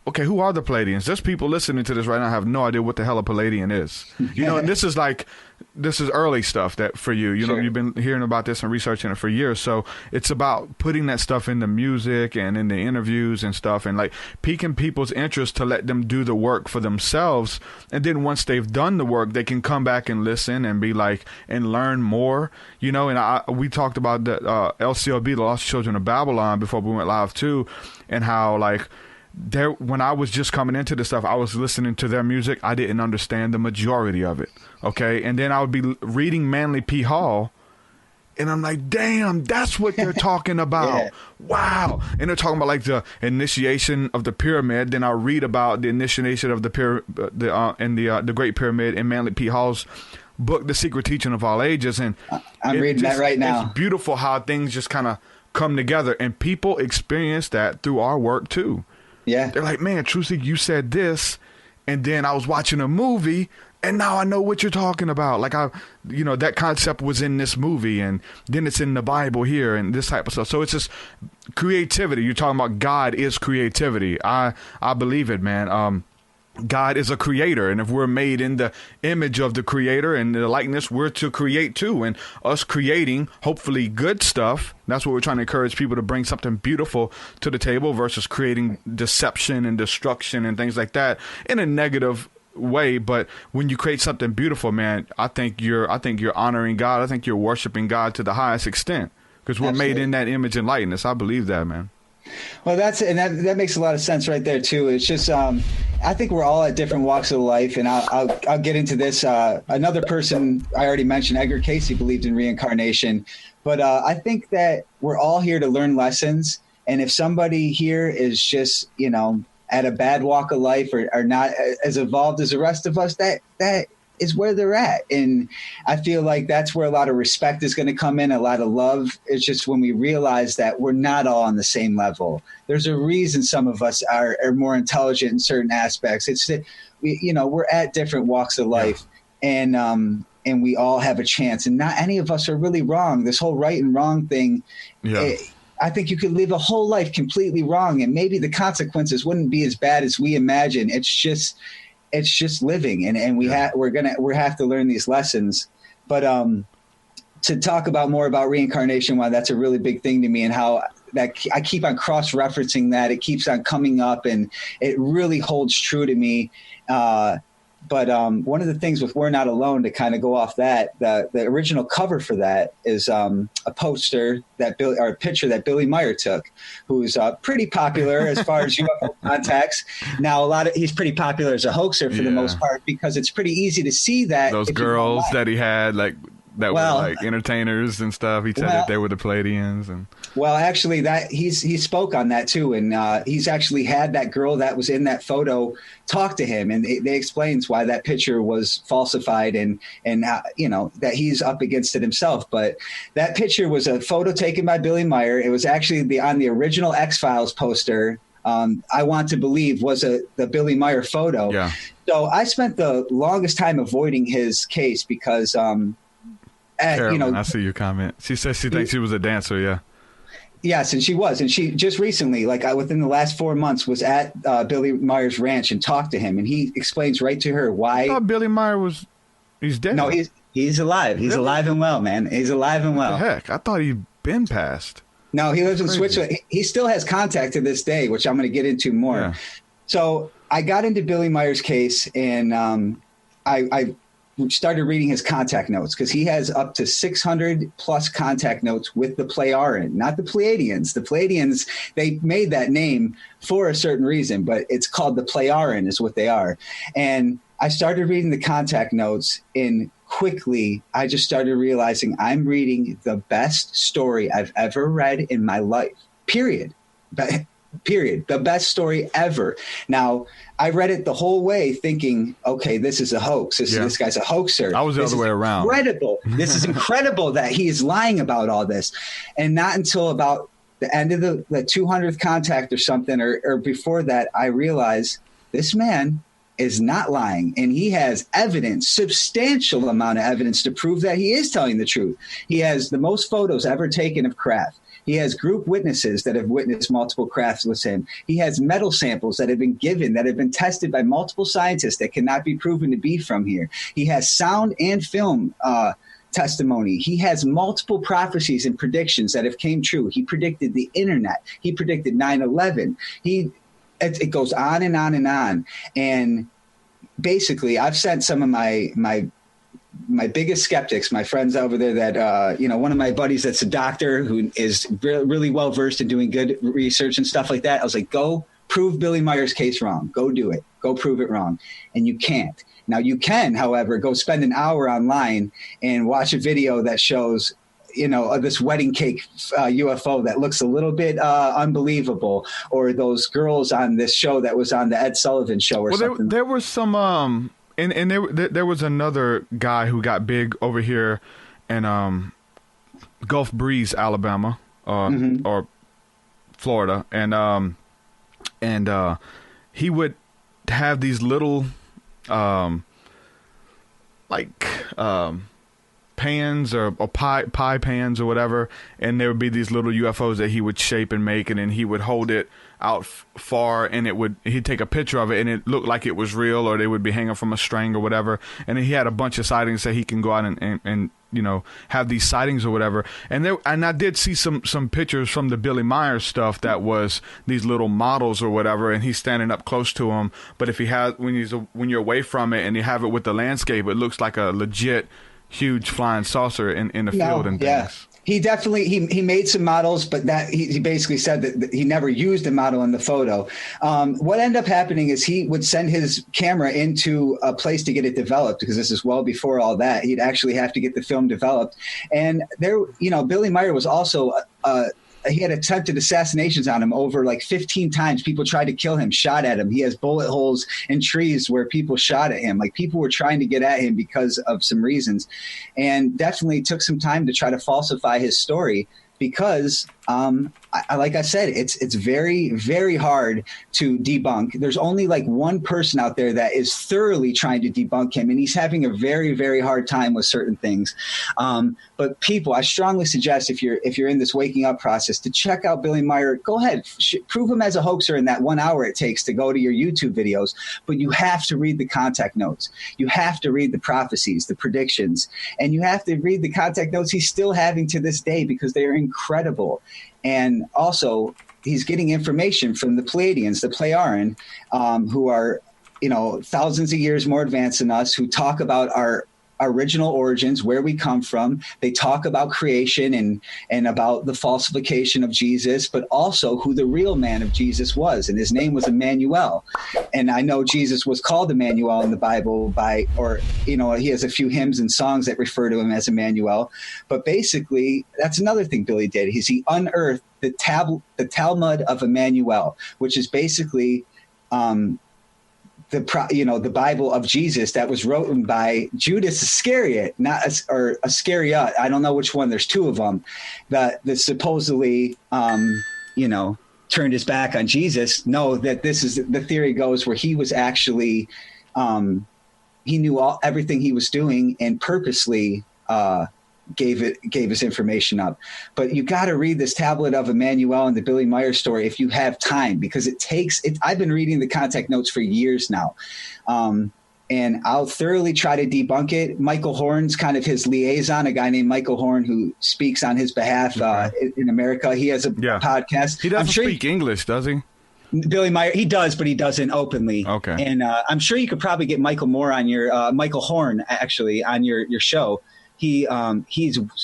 okay, who are the Palladians? There's people listening to this right now have no idea what the hell a Palladian is. And this is early stuff that for you. Sure. You've been hearing about this and researching it for years. So it's about putting that stuff in the music and in the interviews and stuff and like piquing people's interest to let them do the work for themselves. And then once they've done the work, they can come back and listen and be like, and learn more, and we talked about the LCLB, the Lost Children of Babylon, before we went live too, and how like, when I was just coming into this stuff, I was listening to their music. I didn't understand the majority of it. Okay. And then I would be reading Manly P. Hall and I'm like, damn, that's what they're talking about. Yeah. Wow. And they're talking about like the initiation of the pyramid. Then I read about the initiation of the Great Pyramid in Manly P. Hall's book, The Secret Teaching of All Ages. And I'm reading that right now. It's beautiful how things just kind of come together and people experience that through our work too. Yeah. They're like, man, Trucy, you said this, and then I was watching a movie, and now I know what you're talking about. Like, that concept was in this movie, and then it's in the Bible here, and this type of stuff. So it's just creativity. You're talking about God is creativity. I believe it, man. God is a creator, and if we're made in the image of the creator and the likeness, we're to create too. And us creating, hopefully, good stuff, that's what we're trying to encourage people to bring something beautiful to the table versus creating deception and destruction and things like that in a negative way. But when you create something beautiful, man, I think you're honoring God. I think you're worshiping God to the highest extent because we're Absolutely. made in that image and likeness. I believe that, man. Well, that makes a lot of sense right there too. It's just I think we're all at different walks of life, and I'll get into this. Another person I already mentioned, Edgar Cayce, believed in reincarnation, but I think that we're all here to learn lessons. And if somebody here is just at a bad walk of life or not as evolved as the rest of us, that is where they're at. And I feel like that's where a lot of respect is going to come in, a lot of love. It's just when we realize that we're not all on the same level. There's a reason some of us are more intelligent in certain aspects. It's that we're at different walks of life, and we all have a chance, and not any of us are really wrong. This whole right and wrong thing, I think you could live a whole life completely wrong, and maybe the consequences wouldn't be as bad as we imagine. It's just living, and we have to learn these lessons. But to talk more about reincarnation, why that's a really big thing to me, and how that I keep on cross-referencing that, it keeps on coming up, and it really holds true to me. But one of the things with We're Not Alone, to kind of go off that, the original cover for that is a poster a picture that Billy Meyer took, who's pretty popular as far as UFO contacts. Now, he's pretty popular as a hoaxer for the most part, because it's pretty easy to see that. Those girls that he had, were like entertainers and stuff. He said that they were the Palladians. And well, actually, that he spoke on that too, and he's actually had that girl that was in that photo talk to him, and they explains why that picture was falsified, and that he's up against it himself. But that picture was a photo taken by Billy Meyer. It was actually on the original X-Files poster. I Want to Believe was the Billy Meyer photo. Yeah. So I spent the longest time avoiding his case because. Carolyn, I see your comment. She says she thinks she was a dancer. Yeah. Yes, and she was, and she just recently, within the last 4 months, was at Billy Meyer's ranch and talked to him, and he explains right to her why. I thought Billy Meyer he's dead. No, he's alive. He's alive and well, man. He's alive and well. What the heck, I thought he'd been passed. No, he lives in Switzerland. He still has contact to this day, which I'm going to get into more. Yeah. So I got into Billy Meyer's case, and I started reading his contact notes, because he has up to 600 plus contact notes with the Plejaren, not the Pleiadians. The Pleiadians, they made that name for a certain reason, but it's called the Plejaren is what they are. And I started reading the contact notes, and quickly I just started realizing I'm reading the best story I've ever read in my life, period. Period. The best story ever. Now, I read it the whole way thinking, okay, this is a hoax. This guy's a hoaxer. I was the other way around. Incredible. This is incredible that he is lying about all this. And not until about the end of the 200th contact or something, or before that, I realized this man is not lying. And he has evidence, substantial amount of evidence to prove that he is telling the truth. He has the most photos ever taken of craft. He has group witnesses that have witnessed multiple crafts with him. He has metal samples that have been given, that have been tested by multiple scientists that cannot be proven to be from here. He has sound and film testimony. He has multiple prophecies and predictions that have came true. He predicted the internet. He predicted 9/11. It goes on and on and on. And basically, I've sent some of my biggest skeptics, my friends over there that, one of my buddies that's a doctor who is really well versed in doing good research and stuff like that. I was like, go prove Billy Meyer's case wrong. Go do it. Go prove it wrong. And you can't. Now you can, however, go spend an hour online and watch a video that shows, this wedding cake UFO that looks a little bit unbelievable, or those girls on this show that was on the Ed Sullivan show or something. There was some, and there was another guy who got big over here in Gulf Breeze, Alabama, or Florida, and he would have these little pans or pie pans or whatever, and there would be these little UFOs that he would shape and make, and then he would hold it out far, and he'd take a picture of it, and it looked like it was real, or they would be hanging from a string or whatever. And then he had a bunch of sightings that he can go out and have these sightings or whatever. And I did see some pictures from the Billy Meyer stuff that was these little models or whatever, and he's standing up close to them. But if when you're away from it and you have it with the landscape, it looks like a legit huge flying saucer in the field and things. Yeah. He definitely he made some models, but that he basically said that he never used a model in the photo. What ended up happening is he would send his camera into a place to get it developed, because this is well before all that. He'd actually have to get the film developed. And Billy Meyer was also he had attempted assassinations on him over like 15 times. People tried to kill him, shot at him. He has bullet holes in trees where people shot at him. Like, people were trying to get at him because of some reasons, and definitely took some time to try to falsify his story, because like I said, it's very, very hard to debunk. There's only like one person out there that is thoroughly trying to debunk him, and he's having a very, very hard time with certain things. But people, I strongly suggest, if you're in this waking up process, to check out Billy Meyer. Go ahead, prove him as a hoaxer in that 1 hour it takes to go to your YouTube videos. But you have to read the contact notes. You have to read the prophecies, the predictions, and you have to read the contact notes he's still having to this day, because they are incredible. And also, he's getting information from the Pleiadians, the Plejaren, who are, thousands of years more advanced than us, who talk about our original origins, where we come from. They talk about creation and about the falsification of Jesus, but also who the real man of Jesus was. And his name was Emmanuel. And I know Jesus was called Emmanuel in the Bible he has a few hymns and songs that refer to him as Emmanuel. But basically, that's another thing Billy did. He unearthed the Talmud of Emmanuel, which is basically the Bible of Jesus that was written by Judas Iscariot, or Iscariot. I don't know which one. There's two of them that supposedly, turned his back on Jesus. No, that this is the theory goes where he was actually, he knew everything he was doing and purposely gave his information up. But you got to read this Tablet of Emmanuel and the Billy Meyer story if you have time, because I've been reading the contact notes for years now. And I'll thoroughly try to debunk it. Michael Horn's kind of his liaison, a guy named Michael Horn who speaks on his behalf in America. He has a podcast. He doesn't speak English, does he? Billy Meyer, he does, but he doesn't openly. Okay. And I'm sure you could probably get Michael Moore on your Michael Horn actually on your show. He's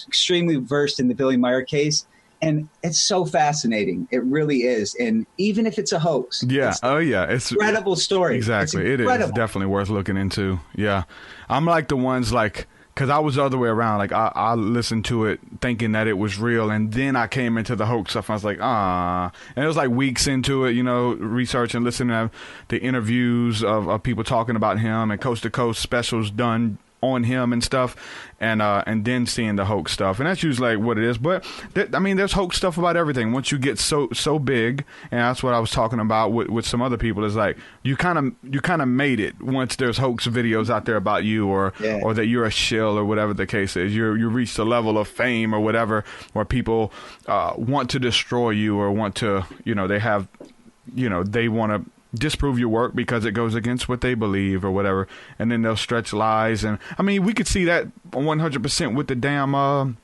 extremely versed in the Billy Meyer case, and it's so fascinating. It really is. And even if it's a hoax, it's incredible story. Exactly, it is definitely worth looking into. Yeah, I'm like the ones like. Because I was the other way around. Like, I listened to it thinking that it was real, and then I came into the hoax stuff, and I was like, And it was like weeks into it, researching, listening to the interviews of people talking about him and coast-to-coast specials done on him and stuff, and then seeing the hoax stuff. And that's usually like what it is. But, there's hoax stuff about everything. Once you get so big, and that's what I was talking about with some other people, is like you kind of made it once there's hoax videos out there about you or that you're a shill or whatever the case is. You reached a level of fame or whatever where people want to destroy you or want to, they want to disprove your work because it goes against what they believe or whatever, and then they'll stretch lies. And we could see that 100% with the damn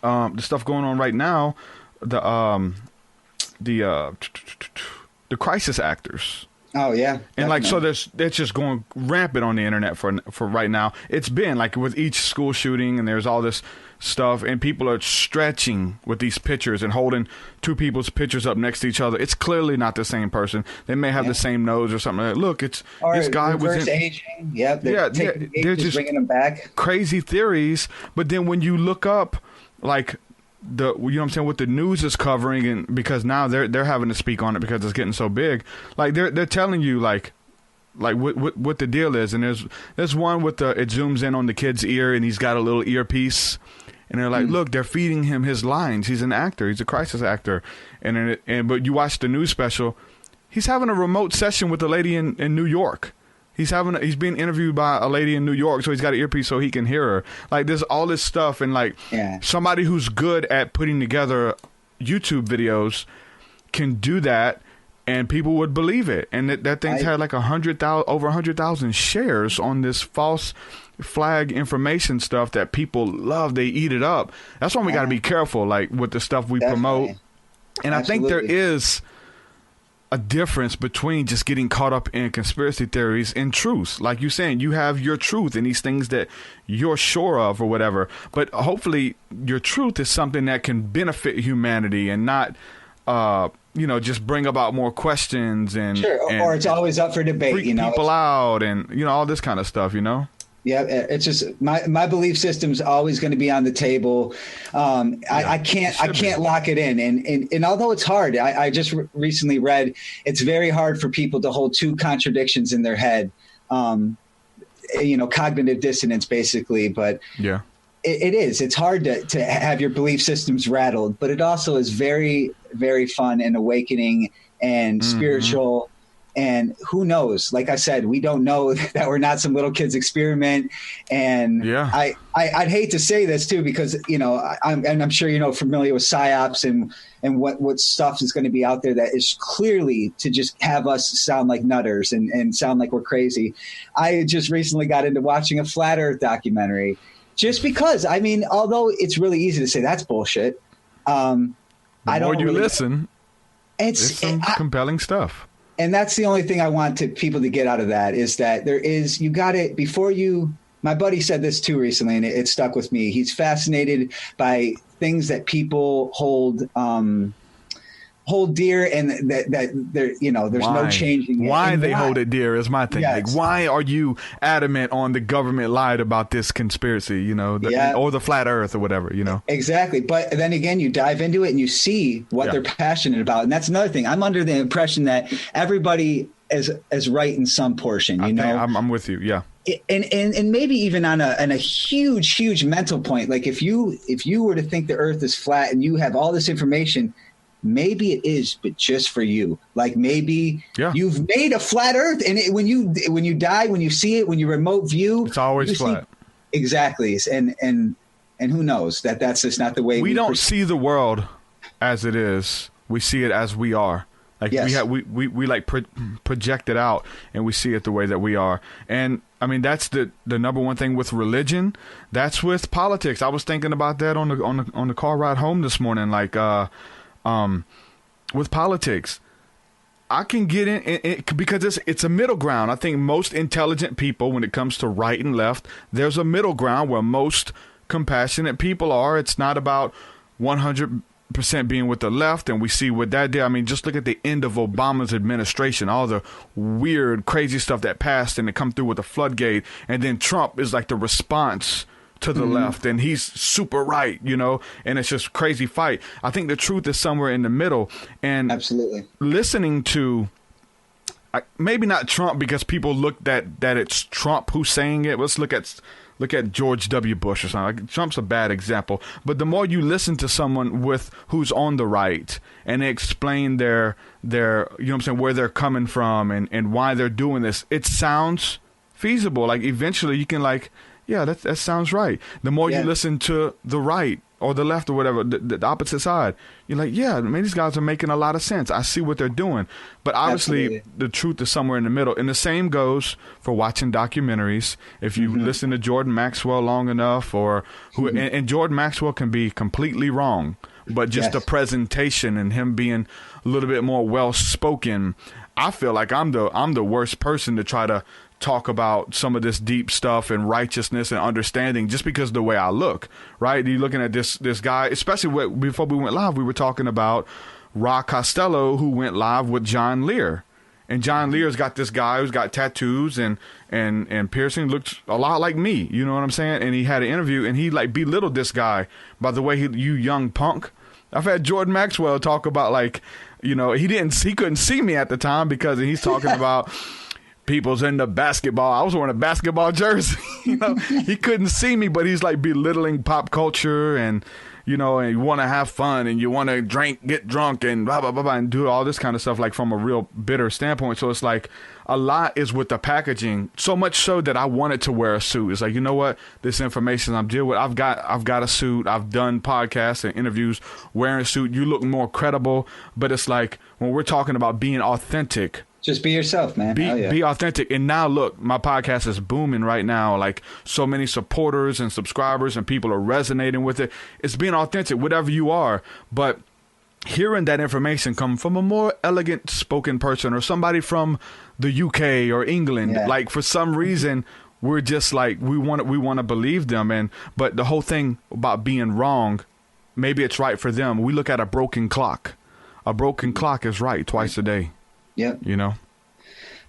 the stuff going on right now, the crisis actors. Oh yeah, and like so, it's just going rampant on the internet for right now. It's been like with each school shooting, and there's all this stuff, and people are stretching with these pictures and holding two people's pictures up next to each other. It's clearly not the same person. They may have the same nose or something. Like, look, this guy was aging. Yep, they're just bringing them back. Crazy theories, but then when you look up, like what the news is covering, and because now they're having to speak on it because it's getting so big. Like they're telling you like what the deal is, and there's one with it zooms in on the kid's ear, and he's got a little earpiece. And they're like, look, they're feeding him his lines. He's an actor. He's a crisis actor. But you watch the news special, he's having a remote session with a lady in New York. He's being interviewed by a lady in New York, so he's got an earpiece so he can hear her. Like, there's all this stuff, and somebody who's good at putting together YouTube videos can do that, and people would believe it. And that thing's had like over 100,000 shares on this false flag information stuff that people love. They eat it up. That's why we got to be careful, like with the stuff we promote. And I think there is a difference between just getting caught up in conspiracy theories and truth. Like you're saying, you have your truth and these things that you're sure of or whatever. But hopefully your truth is something that can benefit humanity and not just bring about more questions and or it's always up for debate. Freak people out and all this kind of stuff. Yeah, it's just my belief system's always going to be on the table. I can't lock it in, and although it's hard, I just recently read it's very hard for people to hold two contradictions in their head. Cognitive dissonance, basically, but yeah. It is. It's hard to have your belief systems rattled, but it also is very, very fun and awakening and spiritual. And who knows? Like I said, we don't know that we're not some little kid's experiment. And I'd hate to say this too, because I'm sure familiar with psyops and what stuff is going to be out there that is clearly to just have us sound like nutters and sound like we're crazy. I just recently got into watching a flat Earth documentary. Just because, although it's really easy to say that's bullshit. The more you listen, it's some compelling stuff. And that's the only thing I want people to get out of that is that you got it before you. My buddy said this too recently, and it stuck with me. He's fascinated by things that people hold dear, and that there's no changing. Why they hold it dear is my thing. Yes. Like, why are you adamant on the government lied about this conspiracy? Or the flat Earth or whatever. Exactly. But then again, you dive into it and you see what they're passionate about, and that's another thing. I'm under the impression that everybody is right in some portion. I'm with you. Yeah. And maybe even on a huge mental point. Like if you were to think the Earth is flat and you have all this information. Maybe it is, but just for you. Like maybe you've made a flat Earth, and when you die, when you see it, when you remote view, it's always flat. Exactly, and who knows that's just not the way we don't see the world as it is. We see it as we are. Like we like project it out, and we see it the way that we are. And that's the number one thing with religion. That's with politics. I was thinking about that on the car ride home this morning. Like. With politics, I can get in because it's a middle ground. I think most intelligent people, when it comes to right and left, there's a middle ground where most compassionate people are. It's not about 100% being with the left, and we see what that did. I mean, just look at the end of Obama's administration, all the weird, crazy stuff that passed and it come through with the floodgate, and then Trump is like the response to the left, and he's super right, you know, and it's just crazy fight. I think the truth is somewhere in the middle, and absolutely listening to maybe not Trump because people look that it's Trump who's saying it. Let's look at George W. Bush or something. Like, Trump's a bad example, but the more you listen to someone who's on the right and they explain their you know what I'm saying, where they're coming from and why they're doing this, it sounds feasible. Like eventually you can like, yeah, that sounds right. The more you listen to the right or the left or whatever, the opposite side, you're like, yeah, man, these guys are making a lot of sense. I see what they're doing. But obviously, the truth is somewhere in the middle. And the same goes for watching documentaries. If you listen to Jordan Maxwell long enough, or and Jordan Maxwell can be completely wrong, but just the presentation and him being a little bit more well-spoken, I feel like I'm the worst person to try to talk about some of this deep stuff and righteousness and understanding just because of the way I look, right? You're looking at this guy, especially before we went live, we were talking about Rock Costello, who went live with John Lear. And John Lear's got this guy who's got tattoos and piercing, looks a lot like me, you know what I'm saying? And he had an interview and he like belittled this guy by the way, you young punk. I've had Jordan Maxwell talk about like, you know, he couldn't see me at the time because he's talking about people's into basketball. I was wearing a basketball jersey. You know, he couldn't see me, but he's like belittling pop culture and, you know, and you want to have fun and you want to drink, get drunk and blah, blah, blah, blah, and do all this kind of stuff like from a real bitter standpoint. So it's like a lot is with the packaging, so much so that I wanted to wear a suit. It's like, you know what, this information I'm dealing with, I've got a suit. I've done podcasts and interviews wearing a suit. You look more credible, but it's like when we're talking about being authentic, just be yourself, man. Be authentic. And now look, my podcast is booming right now. Like so many supporters and subscribers and people are resonating with it. It's being authentic, whatever you are. But hearing that information come from a more elegant spoken person or somebody from the UK or England, like for some reason, we're just like, we want to believe them. But the whole thing about being wrong, maybe it's right for them. We look at a broken clock. A broken clock is right twice a day. Yep. You know,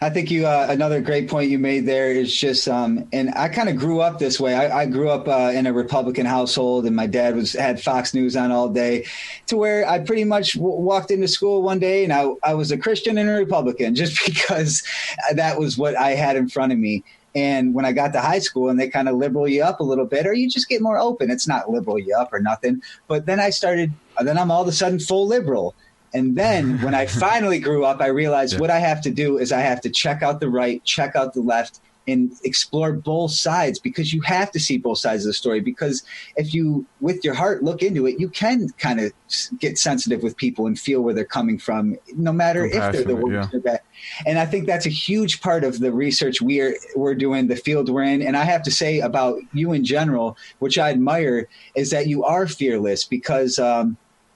I think you another great point you made there is just and I kind of grew up this way. I grew up in a Republican household, and my dad had Fox News on all day, to where I pretty much walked into school one day and I was a Christian and a Republican just because that was what I had in front of me. And when I got to high school and they kind of liberal you up a little bit, or you just get more open. It's not liberal you up or nothing. But then I'm all of a sudden full liberal. And then when I finally grew up, I realized what I have to do is I have to check out the right, check out the left, and explore both sides, because you have to see both sides of the story. Because if you, with your heart, look into it, you can kind of get sensitive with people and feel where they're coming from, no matter if they're the worst or bad. And I think that's a huge part of the research we're doing, the field we're in. And I have to say about you in general, which I admire, is that you are fearless, because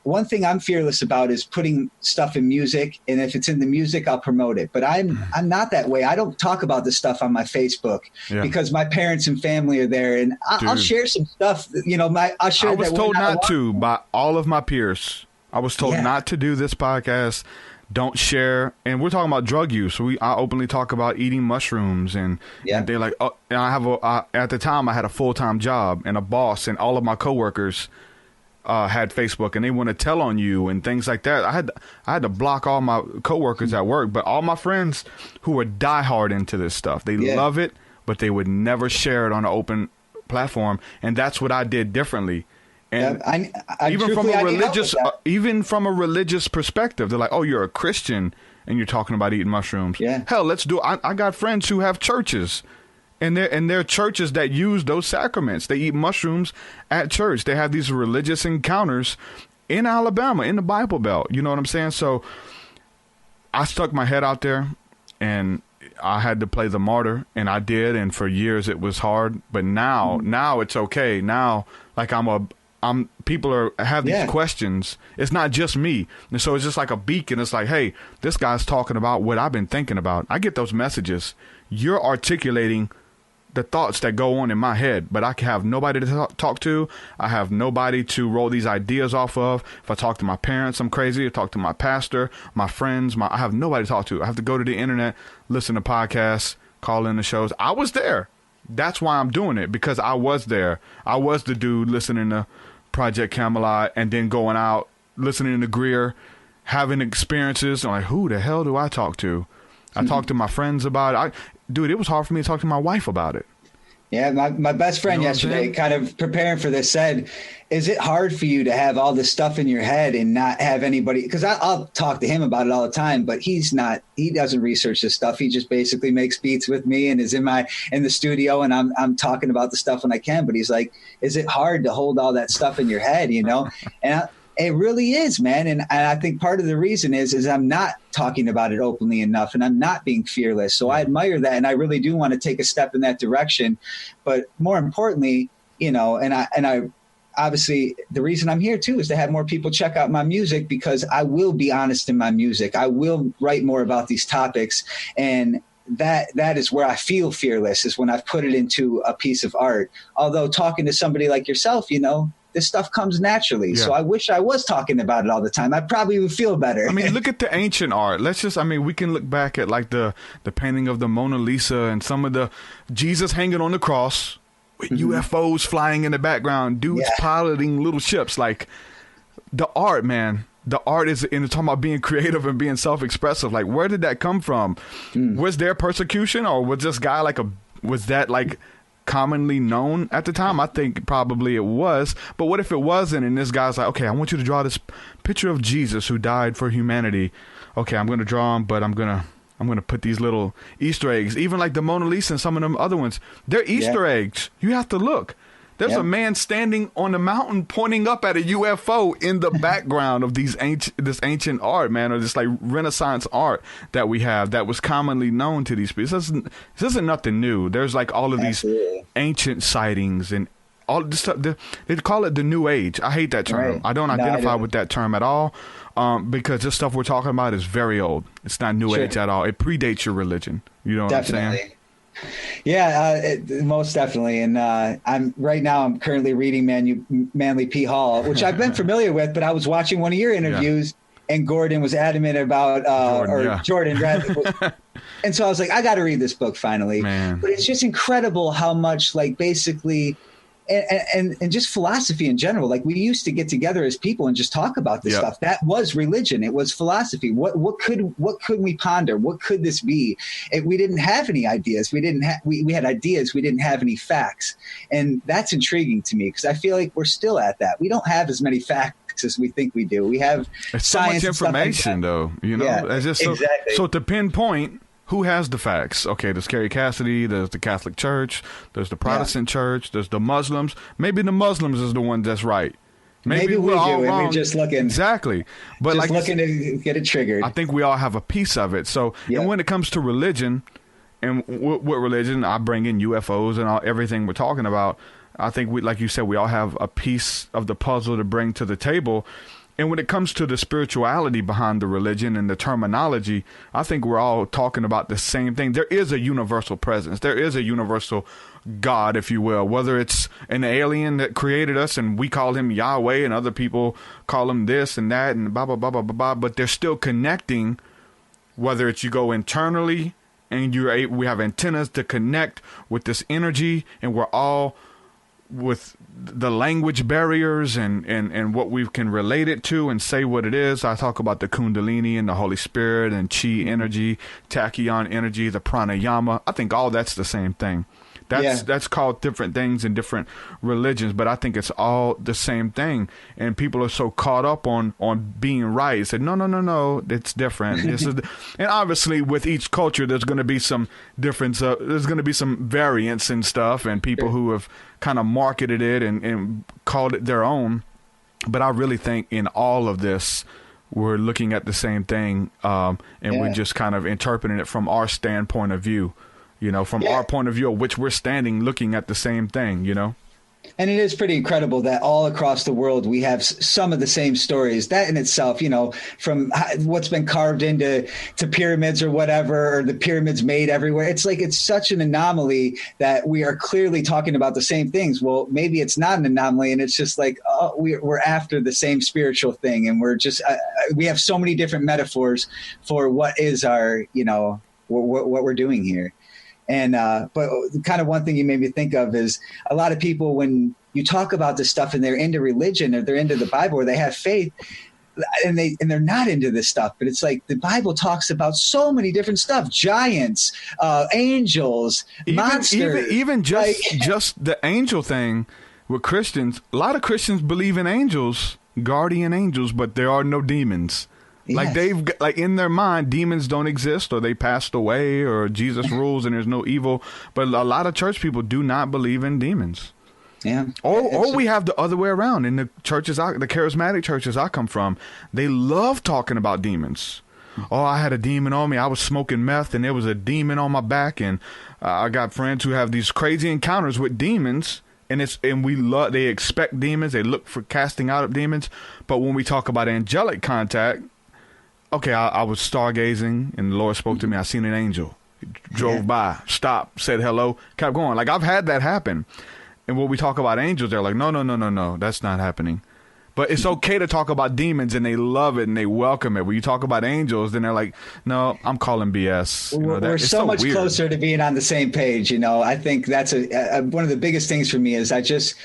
one thing I'm fearless about is putting stuff in music, and if it's in the music, I'll promote it. But I'm not that way. I don't talk about this stuff on my Facebook because my parents and family are there, and I'll share some stuff. You know, I'll share. I was told not to by all of my peers. I was told not to do this podcast. Don't share. And we're talking about drug use. I openly talk about eating mushrooms, and they're like, oh, and at the time I had a full-time job and a boss, and all of my coworkers had Facebook, and they want to tell on you and things like that. I had to block all my coworkers at work, but all my friends who are diehard into this stuff, they love it, but they would never share it on an open platform. And that's what I did differently. And even from a religious perspective, they're like, "Oh, you're a Christian and you're talking about eating mushrooms." Yeah. Hell, let's do it. I got friends who have churches. And they're churches that use those sacraments. They eat mushrooms at church. They have these religious encounters in Alabama, in the Bible Belt. You know what I'm saying? So I stuck my head out there, and I had to play the martyr, and I did. And for years it was hard, but now it's okay. Now, like I'm people have these questions. It's not just me. And so it's just like a beacon. It's like, hey, this guy's talking about what I've been thinking about. I get those messages. You're articulating the thoughts that go on in my head, but I have nobody to talk to. I have nobody to roll these ideas off of. If I talk to my parents, I'm crazy. I talk to my pastor, my friends, I have nobody to talk to. I have to go to the internet, listen to podcasts, call in the shows. I was there. That's why I'm doing it, because I was there. I was the dude listening to Project Camelot and then going out, listening to Greer, having experiences. I'm like, who the hell do I talk to? I talked to my friends about it. Dude, it was hard for me to talk to my wife about it. Yeah, my best friend yesterday, kind of preparing for this, said, is it hard for you to have all this stuff in your head and not have anybody? Because I'll talk to him about it all the time, but he doesn't research this stuff. He just basically makes beats with me and is in the studio, and I'm talking about the stuff when I can. But he's like, is it hard to hold all that stuff in your head, you know? And it really is, man. And I think part of the reason is I'm not talking about it openly enough, and I'm not being fearless. So I admire that. And I really do want to take a step in that direction. But more importantly, you know, and I obviously the reason I'm here too is to have more people check out my music, because I will be honest in my music. I will write more about these topics. And that is where I feel fearless, is when I've put it into a piece of art. Although talking to somebody like yourself, you know, this stuff comes naturally. Yeah. So I wish I was talking about it all the time. I probably would feel better. I mean, look at the ancient art. We can look back at like the painting of the Mona Lisa and some of the Jesus hanging on the cross with UFOs flying in the background, dudes piloting little ships. Like, the art, man. The art is in talking about being creative and being self-expressive. Like, where did that come from? Was there persecution, or was this guy was that commonly known at the time? I think probably it was. But what if it wasn't, and this guy's like, okay, I want you to draw this picture of Jesus who died for humanity. Okay, I'm going to draw him, but I'm going to put these little Easter eggs. Even like the Mona Lisa and some of them other ones, they're Easter eggs. You have to look. There's a man standing on the mountain pointing up at a UFO in the background of this ancient art, man, or this like Renaissance art that we have that was commonly known to these people. This isn't nothing new. There's like all of these ancient sightings and all this stuff. They call it the New Age. I hate that term. Right. I don't identify with that term at all, because this stuff we're talking about is very old. It's not New Age at all. It predates your religion. You know what I'm saying? Yeah, most definitely. And I'm currently reading Manly P. Hall, which I've been familiar with, but I was watching one of your interviews and Gordon was adamant about, Jordan rather. And so I was like, I got to read this book finally. Man. But it's just incredible how much basically and just philosophy in general. Like, we used to get together as people and just talk about this stuff. That was religion. It was philosophy. What could we ponder? What could this be? We didn't have any ideas. We had ideas. We didn't have any facts. And that's intriguing to me, because I feel like we're still at that. We don't have as many facts as we think we do. We have so much information, though. You know, it's just exactly. So to pinpoint, who has the facts? Okay, there's Carrie Cassidy, there's the Catholic Church, there's the Protestant Church, there's the Muslims. Maybe the Muslims is the one that's right. Maybe we do, and we're just looking. Exactly. But just looking to get it triggered. I think we all have a piece of it. So, and when it comes to religion, and what religion, I bring in UFOs and everything we're talking about. I think like you said, we all have a piece of the puzzle to bring to the table. And when it comes to the spirituality behind the religion and the terminology, I think we're all talking about the same thing. There is a universal presence. There is a universal God, if you will, whether it's an alien that created us and we call him Yahweh and other people call him this and that and blah, blah, blah, blah, blah, blah. But they're still connecting, whether it's you go internally and we have antennas to connect with this energy, and we're all with the language barriers and what we can relate it to and say what it is. I talk about the Kundalini and the Holy Spirit and Chi energy, Tachyon energy, the pranayama. I think all that's the same thing. That's called different things in different religions, but I think it's all the same thing. And people are so caught up on being right. Say, no, it's different. And obviously with each culture, there's going to be some difference. There's going to be some variance and stuff, and people who have kind of marketed it and called it their own. But I really think in all of this, we're looking at the same thing, and we're just kind of interpreting it from our standpoint of view. You know, from our point of view, which we're standing looking at the same thing, you know? And it is pretty incredible that all across the world we have some of the same stories. That in itself, you know, from what's been carved into pyramids or whatever, or the pyramids made everywhere. It's like it's such an anomaly that we are clearly talking about the same things. Well, maybe it's not an anomaly, and it's just like we're after the same spiritual thing, and we're just we have so many different metaphors for what is our, you know, what we're doing here. And but kind of one thing you made me think of is a lot of people, when you talk about this stuff and they're into religion or they're into the Bible or they have faith, and they're not into this stuff, but it's like the Bible talks about so many different stuff: giants, angels, monsters. Even just the angel thing with Christians. A lot of Christians believe in angels, guardian angels, but there are no demons. Like they've like in their mind, demons don't exist, or they passed away, or Jesus rules and there's no evil. But a lot of church people do not believe in demons. Yeah. Or we have the other way around. In the churches, the charismatic churches I come from, they love talking about demons. Oh, I had a demon on me. I was smoking meth and there was a demon on my back. And I got friends who have these crazy encounters with demons. And they expect demons. They look for casting out of demons. But when we talk about angelic contact, okay, I was stargazing and the Lord spoke to me. I seen an angel. He drove by, stopped, said hello, kept going. Like, I've had that happen. And when we talk about angels, they're like, no, that's not happening. But it's okay to talk about demons, and they love it and they welcome it. When you talk about angels, then they're like, no, I'm calling BS. You know, we're so much closer to being on the same page. You know, I think that's one of the biggest things for me is I just,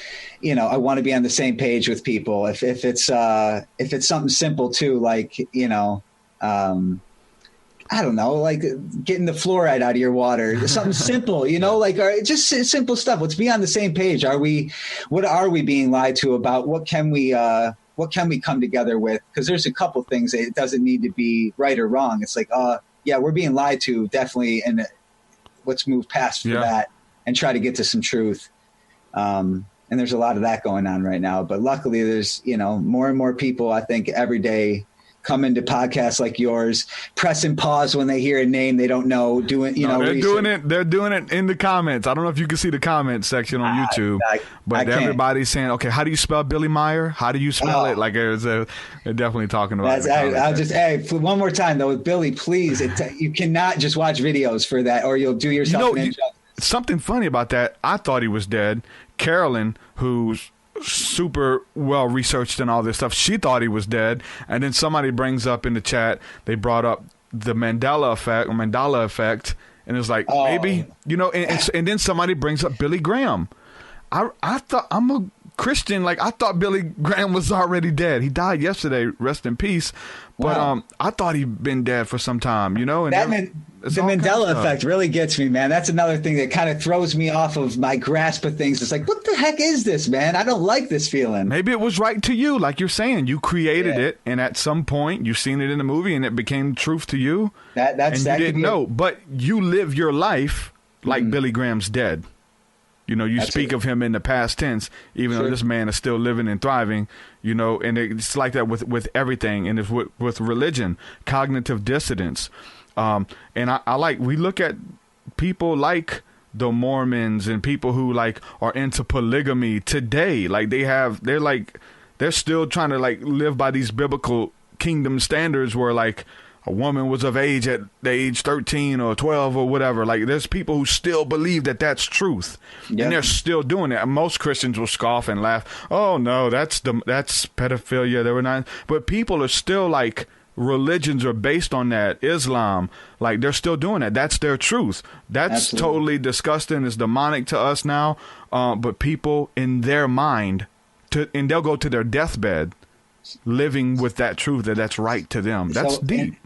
you know, I want to be on the same page with people. If it's something simple too, like, you know, I don't know, like getting the fluoride out of your water, something simple, you know, like just simple stuff. Let's be on the same page. What are we being lied to about? What can we come together with? Because there's a couple things that it doesn't need to be right or wrong. It's like, yeah, we're being lied to, definitely. And let's move past for that and try to get to some truth. And there's a lot of that going on right now, but luckily there's, you know, more and more people, I think, every day come into podcasts like yours, press and pause when they hear a name they don't know, doing, you know, they're doing it in the comments. I don't know if you can see the comment section on YouTube, but everybody's saying, okay, how do you spell Billy Meyer? How do you spell it? Like they're definitely talking about it. I'll just, one more time though, with Billy, please, you cannot just watch videos for that or you'll do yourself an injustice. Something funny about that, I thought he was dead. Carolyn, who's super well researched and all this stuff, she thought he was dead, and then somebody brings up in the chat, they brought up the Mandela effect, and it's like, maybe, you know, and then somebody brings up Billy Graham. I thought, I'm a Christian, like I thought Billy Graham was already dead. He died yesterday, rest in peace. But I thought he'd been dead for some time, you know. And the Mandela effect really gets me, man. That's another thing that kind of throws me off of my grasp of things. It's like, what the heck is this, man? I don't like this feeling. Maybe it was right to you, like you're saying. You created it, and at some point you've seen it in the movie, and it became truth to you. You didn't know, but you live your life like Billy Graham's dead. You know, you speak of him in the past tense, even though this man is still living and thriving, you know, and it's like that with everything. And it's with religion, cognitive dissonance. And we look at people like the Mormons and people who like are into polygamy today. Like they're still trying to like live by these biblical kingdom standards where like a woman was of age at the age 13 or 12 or whatever. Like there's people who still believe that that's truth, and they're still doing it. Most Christians will scoff and laugh. Oh no, that's pedophilia. They were not, but people are still like, religions are based on that. Islam, like they're still doing that. That's their truth. That's totally disgusting. It's demonic to us now. But people in their mind, and they'll go to their deathbed living with that truth that's right to them. That's deep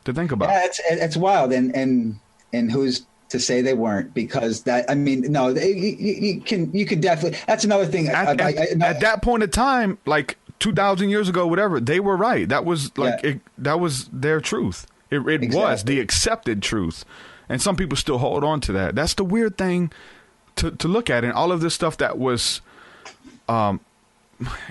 to think about. Yeah, it's wild. And who's to say they weren't? Because that, I mean, no, you can definitely. That's another thing. At that point in time, like 2,000 years ago, whatever, they were right. That was like that was their truth. It was the accepted truth, and some people still hold on to that. That's the weird thing to look at, and all of this stuff that was.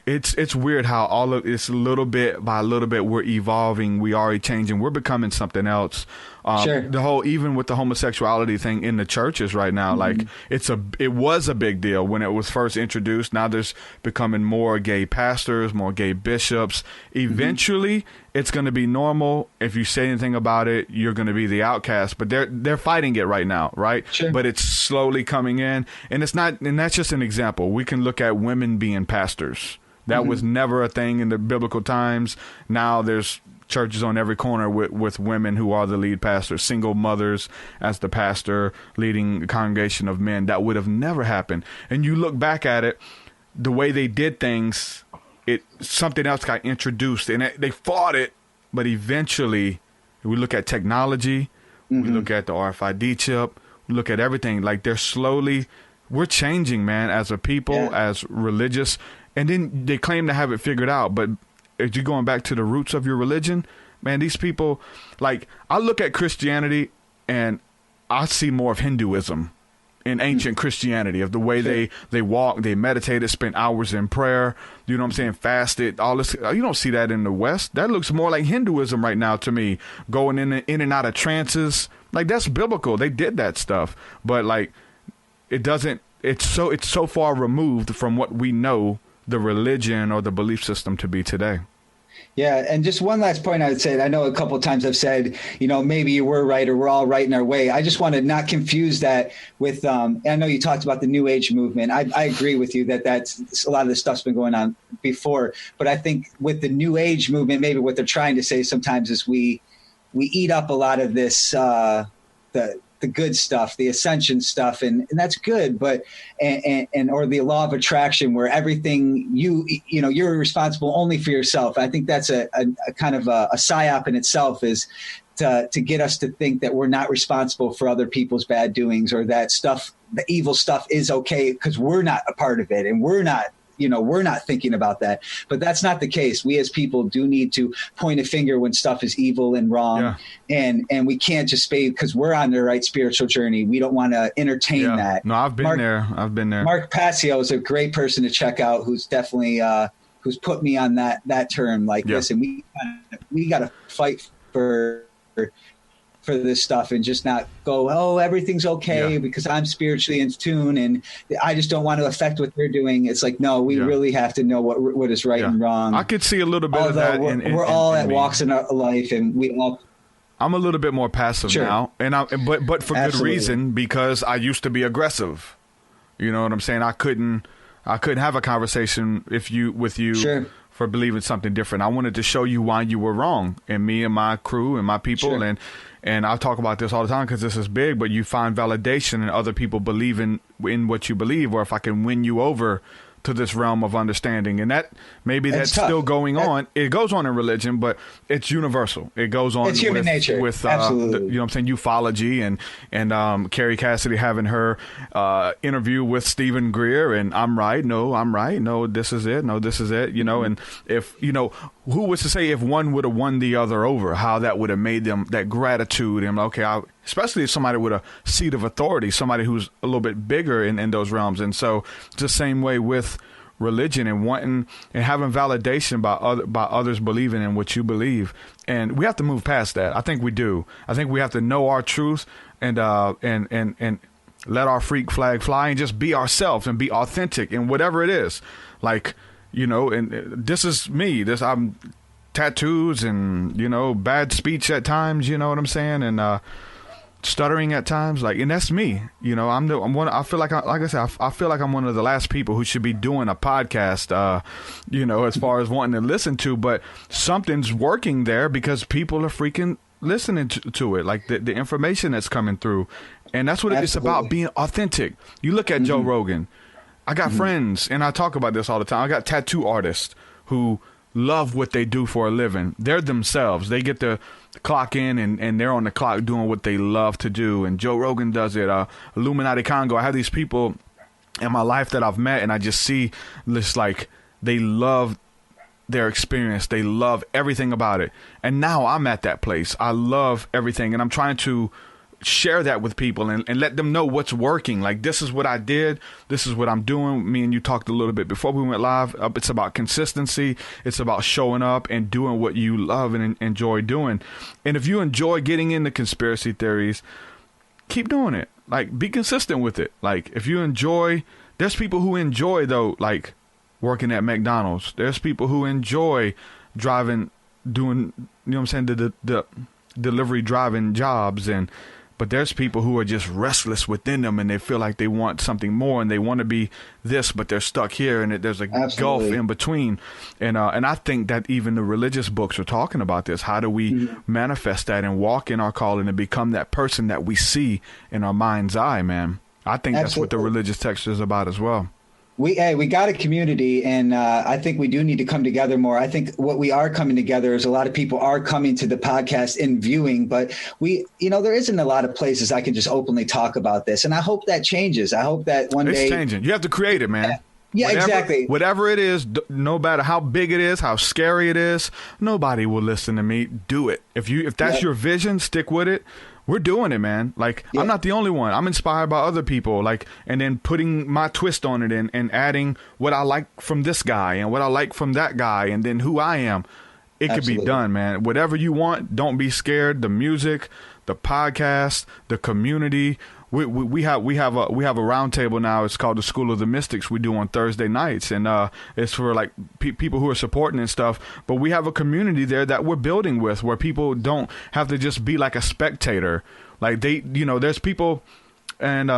It's weird how all of it's little bit by little bit we're evolving, we are changing, we're becoming something else. The whole, even with the homosexuality thing in the churches right now, like it was a big deal when it was first introduced. Now there's becoming more gay pastors, more gay bishops. Eventually it's going to be normal. If you say anything about it, you're going to be the outcast, but they're fighting it right now. Right. Sure. But it's slowly coming in, and it's not, and that's just an example. We can look at women being pastors. That was never a thing in the biblical times. Now there's churches on every corner with women who are the lead pastors, single mothers as the pastor, leading a congregation of men. That would have never happened. And you look back at it, the way they did things, something else got introduced, and they fought it. But eventually, we look at technology, we look at the RFID chip, we look at everything. Like we're changing, man, as a people, as religious. And then they claim to have it figured out, but if you're going back to the roots of your religion, man, these people, like, I look at Christianity and I see more of Hinduism in ancient Christianity, of the way they walk, they meditated, spent hours in prayer, you know what I'm saying, fasted, all this. You don't see that in the West. That looks more like Hinduism right now to me, going in and out of trances. Like, that's biblical. They did that stuff, but like, it's so far removed from what we know the religion or the belief system to be today. Yeah. And just one last point I would say, I know a couple of times I've said, maybe you were right or we're all right in our way. I just want to not confuse that with, I know you talked about the New Age movement. I agree with you that's a lot of this stuff's been going on before. But I think with the New Age movement, maybe what they're trying to say sometimes is we eat up a lot of this, the good stuff, the ascension stuff, and that's good, but or the law of attraction, where everything you're responsible only for yourself. I think that's a kind of a psyop in itself, is to get us to think that we're not responsible for other people's bad doings, or that stuff, the evil stuff, is okay because we're not a part of it, and we're not thinking about that. But that's not the case. We as people do need to point a finger when stuff is evil and wrong. Yeah. And we can't just say, because we're on the right spiritual journey, we don't want to entertain that. No, I've been there. Mark Passio is a great person to check out, who's definitely who's put me on that term. Like, listen, we got to fight for this stuff, and just not go, oh, everything's okay because I'm spiritually in tune and I just don't want to affect what they're doing. It's like, no, we really have to know what is right and wrong. I could see a little bit of that. We're all at walks in our life, and we all. I'm a little bit more passive now, but for good reason, because I used to be aggressive. You know what I'm saying? I couldn't have a conversation with you for believing something different. I wanted to show you why you were wrong, and me and my crew and my people, and I talk about this all the time because this is big, but you find validation in other people believing in what you believe, or if I can win you over to this realm of understanding. And that's still going on. It goes on in religion, but it's universal. It goes on. It's human nature. With absolutely. You know what I'm saying, ufology, and Carrie Cassidy having her interview with Stephen Greer, and I'm right. No, this is it. No, this is it. And if who was to say if one would have won the other over, how that would have made them, that gratitude, and especially if somebody with a seat of authority, somebody who's a little bit bigger in those realms. And so it's the same way with religion, and wanting and having validation by others believing in what you believe. And we have to move past that. I think we do. I think we have to know our truth and let our freak flag fly and just be ourselves and be authentic in whatever it is. Like, and this is me. I'm tattoos and, bad speech at times, you know what I'm saying? And, stuttering at times, and that's me. I'm one. I feel like I feel like I'm one of the last people who should be doing a podcast. As far as wanting to listen to, but something's working there because people are freaking listening to it, like the information that's coming through, and that's what it's about, being authentic. You look at Joe Rogan. I got friends, and I talk about this all the time. I got tattoo artists who love what they do for a living. They're themselves. They get to clock in and they're on the clock doing what they love to do. And Joe Rogan does it. Illuminati Congo. I have these people in my life that I've met, and I just see this, like, they love their experience. They love everything about it. And now I'm at that place. I love everything, and I'm trying to share that with people and let them know what's working. Like, this is what I did. This is what I'm doing. Me and you talked a little bit before we went live. It's about consistency. It's about showing up and doing what you love and enjoy doing. And if you enjoy getting into conspiracy theories, keep doing it. Like, be consistent with it. Like, if you enjoy, there's people who enjoy, though, like working at McDonald's. There's people who enjoy driving, doing, you know what I'm saying, the delivery driving jobs. But there's people who are just restless within them, and they feel like they want something more, and they want to be this, but they're stuck here, and there's a gulf in between. And I think that even the religious books are talking about this. How do we manifest that and walk in our calling and become that person that we see in our mind's eye, man? I think that's what the religious text is about as well. We got a community, and I think we do need to come together more. I think what we are coming together is a lot of people are coming to the podcast and viewing, but there isn't a lot of places I can just openly talk about this. And I hope that changes. I hope that one day. It's changing. You have to create it, man. Yeah, exactly. Whatever it is, no matter how big it is, how scary it is, nobody will listen to me. Do it. If that's your vision, stick with it. We're doing it, man. Like, I'm not the only one. I'm inspired by other people, like, and then putting my twist on it and adding what I like from this guy and what I like from that guy and then who I am. It could be done, man. Whatever you want, don't be scared. The music, the podcast, the community. We have a roundtable now. It's called the School of the Mystics. We do on Thursday nights, and it's for like people who are supporting and stuff. But we have a community there that we're building with, where people don't have to just be like a spectator. Like there's people, and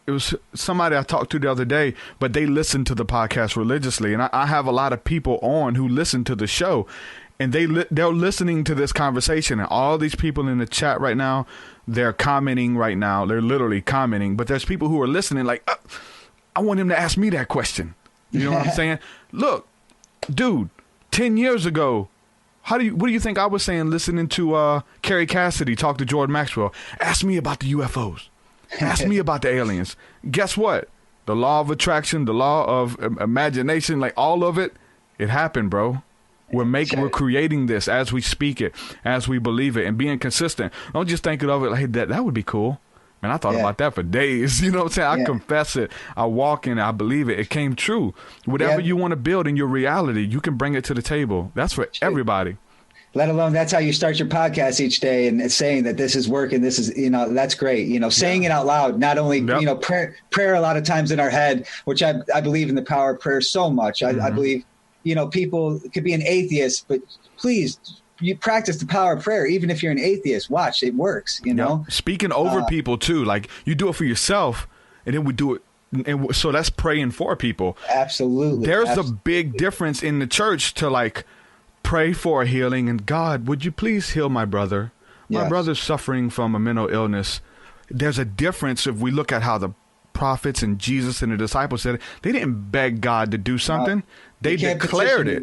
it was somebody I talked to the other day, but they listen to the podcast religiously, and I have a lot of people on who listen to the show. And they're listening to this conversation, and all these people in the chat right now, they're commenting right now. They're literally commenting. But there's people who are listening like, I want him to ask me that question. You know what I'm saying? Look, dude, 10 years ago, what do you think I was saying listening to Carrie Cassidy talk to Jordan Maxwell? Ask me about the UFOs. Ask me about the aliens. Guess what? The law of attraction, the law of imagination, like all of it, it happened, bro. We're creating this as we speak it, as we believe it, and being consistent. Don't just think of it like, hey, that would be cool. Man, I thought about that for days. You know what I'm saying? I confess it. I walk in it. I believe it. It came true. Whatever you want to build in your reality, you can bring it to the table. That's for everybody. Let alone that's how you start your podcast each day, and saying that this is working. This is, that's great. Saying it out loud, not only, prayer a lot of times in our head, which I believe in the power of prayer so much. I believe, people could be an atheist, but please, you practice the power of prayer. Even if you're an atheist, watch, it works, Speaking over people too, like you do it for yourself, and then we do it. And so that's praying for people. Absolutely. There's a big difference in the church to like pray for a healing, and God, would you please heal my brother? My brother's suffering from a mental illness. There's a difference if we look at how the prophets and Jesus and the disciples said it. They didn't beg God to do something. They declared it.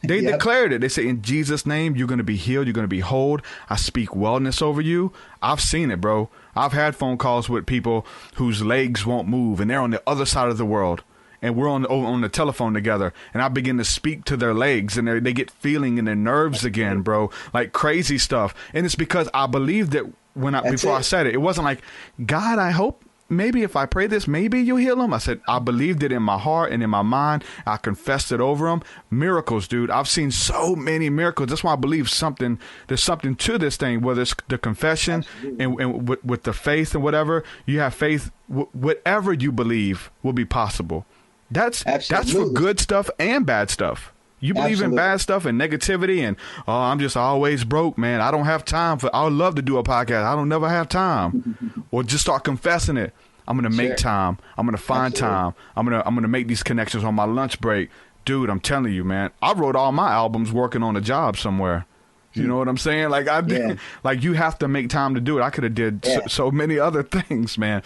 They declared it. They say, in Jesus' name, you're going to be healed. You're going to be whole. I speak wellness over you. I've seen it, bro. I've had phone calls with people whose legs won't move, and they're on the other side of the world. And we're on the telephone together, and I begin to speak to their legs, and they get feeling in their nerves again, bro. Like crazy stuff. And it's because I believed that before I said it. It wasn't like, God, I hope maybe if I pray this, maybe you'll heal them. I said, I believed it in my heart and in my mind. I confessed it over them. Miracles, dude. I've seen so many miracles. That's why I believe there's something to this thing, whether it's the confession and with the faith and whatever. You have faith, whatever you believe will be possible. That's for good stuff and bad stuff. You believe in bad stuff and negativity and, I'm just always broke, man. I don't have time I would love to do a podcast. I don't never have time. Or just start confessing it. I'm going to make time. I'm going to find time. I'm going to make these connections on my lunch break. Dude, I'm telling you, man, I wrote all my albums working on a job somewhere. You know what I'm saying? Like I did, like you have to make time to do it. I could have did so many other things, man.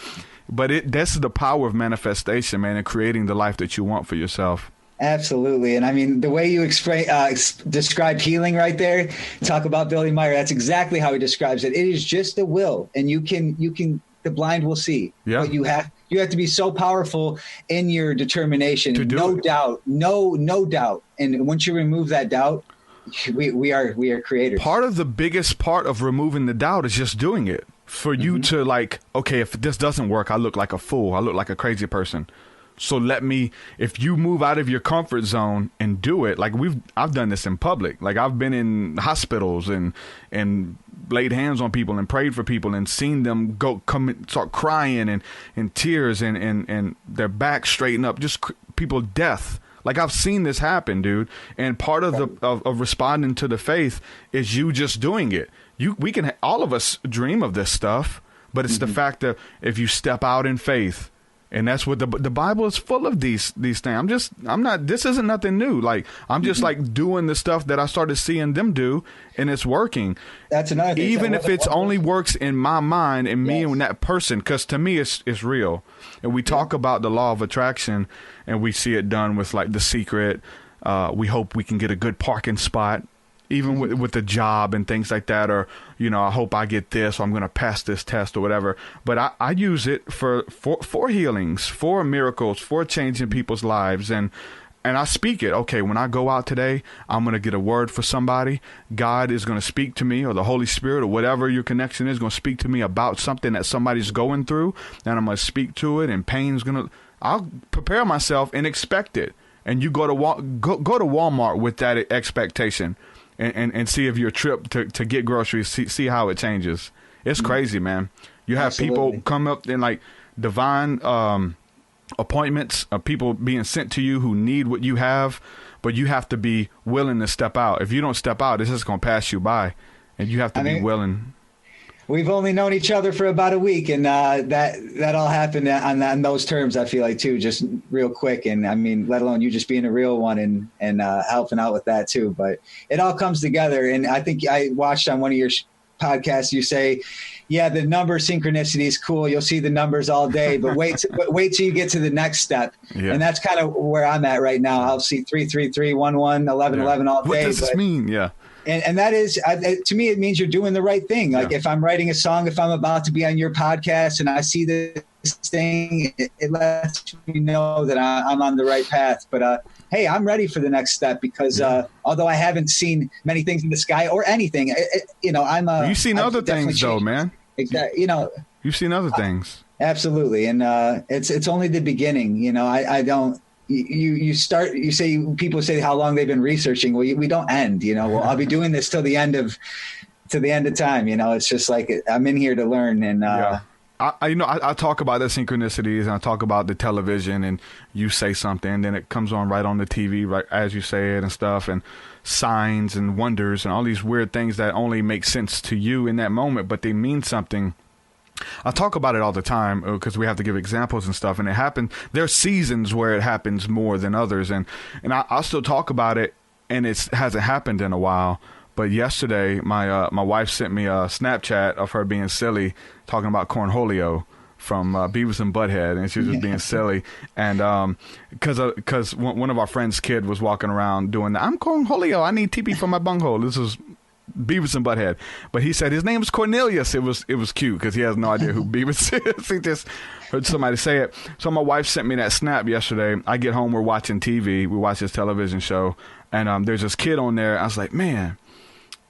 But this is the power of manifestation, man, and creating the life that you want for yourself. Absolutely. And I mean, the way you described healing right there, talk about Billy Meyer, that's exactly how he describes it. It is just the will, and you can the blind will see. Yeah. But you have to be so powerful in your determination. No doubt. And once you remove that doubt, we are creators. Part of the biggest part of removing the doubt is just doing it. for you to like, okay, if this doesn't work, I look like a fool. I look like a crazy person. So if you move out of your comfort zone and do it, like I've done this in public. Like I've been in hospitals and laid hands on people and prayed for people and seen them start crying and in tears and their back straighten up, just people death. Like I've seen this happen, dude. And part of of responding to the faith is you just doing it. All of us dream of this stuff, but it's the fact that if you step out in faith. And that's what the Bible is full of these things. This isn't nothing new. Like, I'm just like doing the stuff that I started seeing them do, and it's working. That's another thing. Even if it's only works in my mind and me and that person, because to me it's real. And we talk about the law of attraction, and we see it done with like The Secret. We hope we can get a good parking spot. Even with the job and things like that, or, I hope I get this, or I'm going to pass this test or whatever. But I use it for healings, for miracles, for changing people's lives. And I speak it. Okay, when I go out today, I'm going to get a word for somebody. God is going to speak to me, or the Holy Spirit, or whatever your connection is, going to speak to me about something that somebody's going through. And I'm going to speak to it, and I'll prepare myself and expect it. And you go to Walmart with that expectation. And see if your trip to get groceries, see how it changes. It's crazy, man. You have people come up in like divine appointments of people being sent to you who need what you have, but you have to be willing to step out. If you don't step out, it's just going to pass you by, and you have to be willing. We've only known each other for about a week, and that all happened on those terms, I feel like, too, just real quick. And I mean, let alone you just being a real one and helping out with that, too. But it all comes together. And I think I watched on one of your podcasts, you say, yeah, the number synchronicity is cool. You'll see the numbers all day, but wait till you get to the next step. Yeah. And that's kind of where I'm at right now. I'll see 333, 11, 11 all day. What does this mean? Yeah. And that is, to me, it means you're doing the right thing. Like if I'm writing a song, if I'm about to be on your podcast and I see this thing, it lets me know that I'm on the right path. But hey, I'm ready for the next step because although I haven't seen many things in the sky or anything, you've seen other things though, man. Exactly. You've seen other things. Absolutely. And it's only the beginning. I don't. You say people say how long they've been researching. Well, we don't end. Well, I'll be doing this till the end of time. It's just like I'm in here to learn. And I talk about the synchronicities, and I talk about the television, and you say something, and then it comes on right on the TV, right as you say it and stuff, and signs and wonders and all these weird things that only make sense to you in that moment, but they mean something. I talk about it all the time because we have to give examples and stuff, and it happened. There are seasons where it happens more than others, and I'll still talk about it, and it hasn't happened in a while. But yesterday, my wife sent me a Snapchat of her being silly, talking about cornholio from Beavis and Butthead, and she was just being silly, and because one of our friends' kid was walking around doing that. I'm cornholio. I need TP for my bunghole. This was Beavis and Butthead, but he said his name was Cornelius. It was cute because he has no idea who Beavis is. He just heard somebody say it. So my wife sent me that snap yesterday. I get home, we're watching TV. We watch this television show, and there's this kid on there. I was like, man,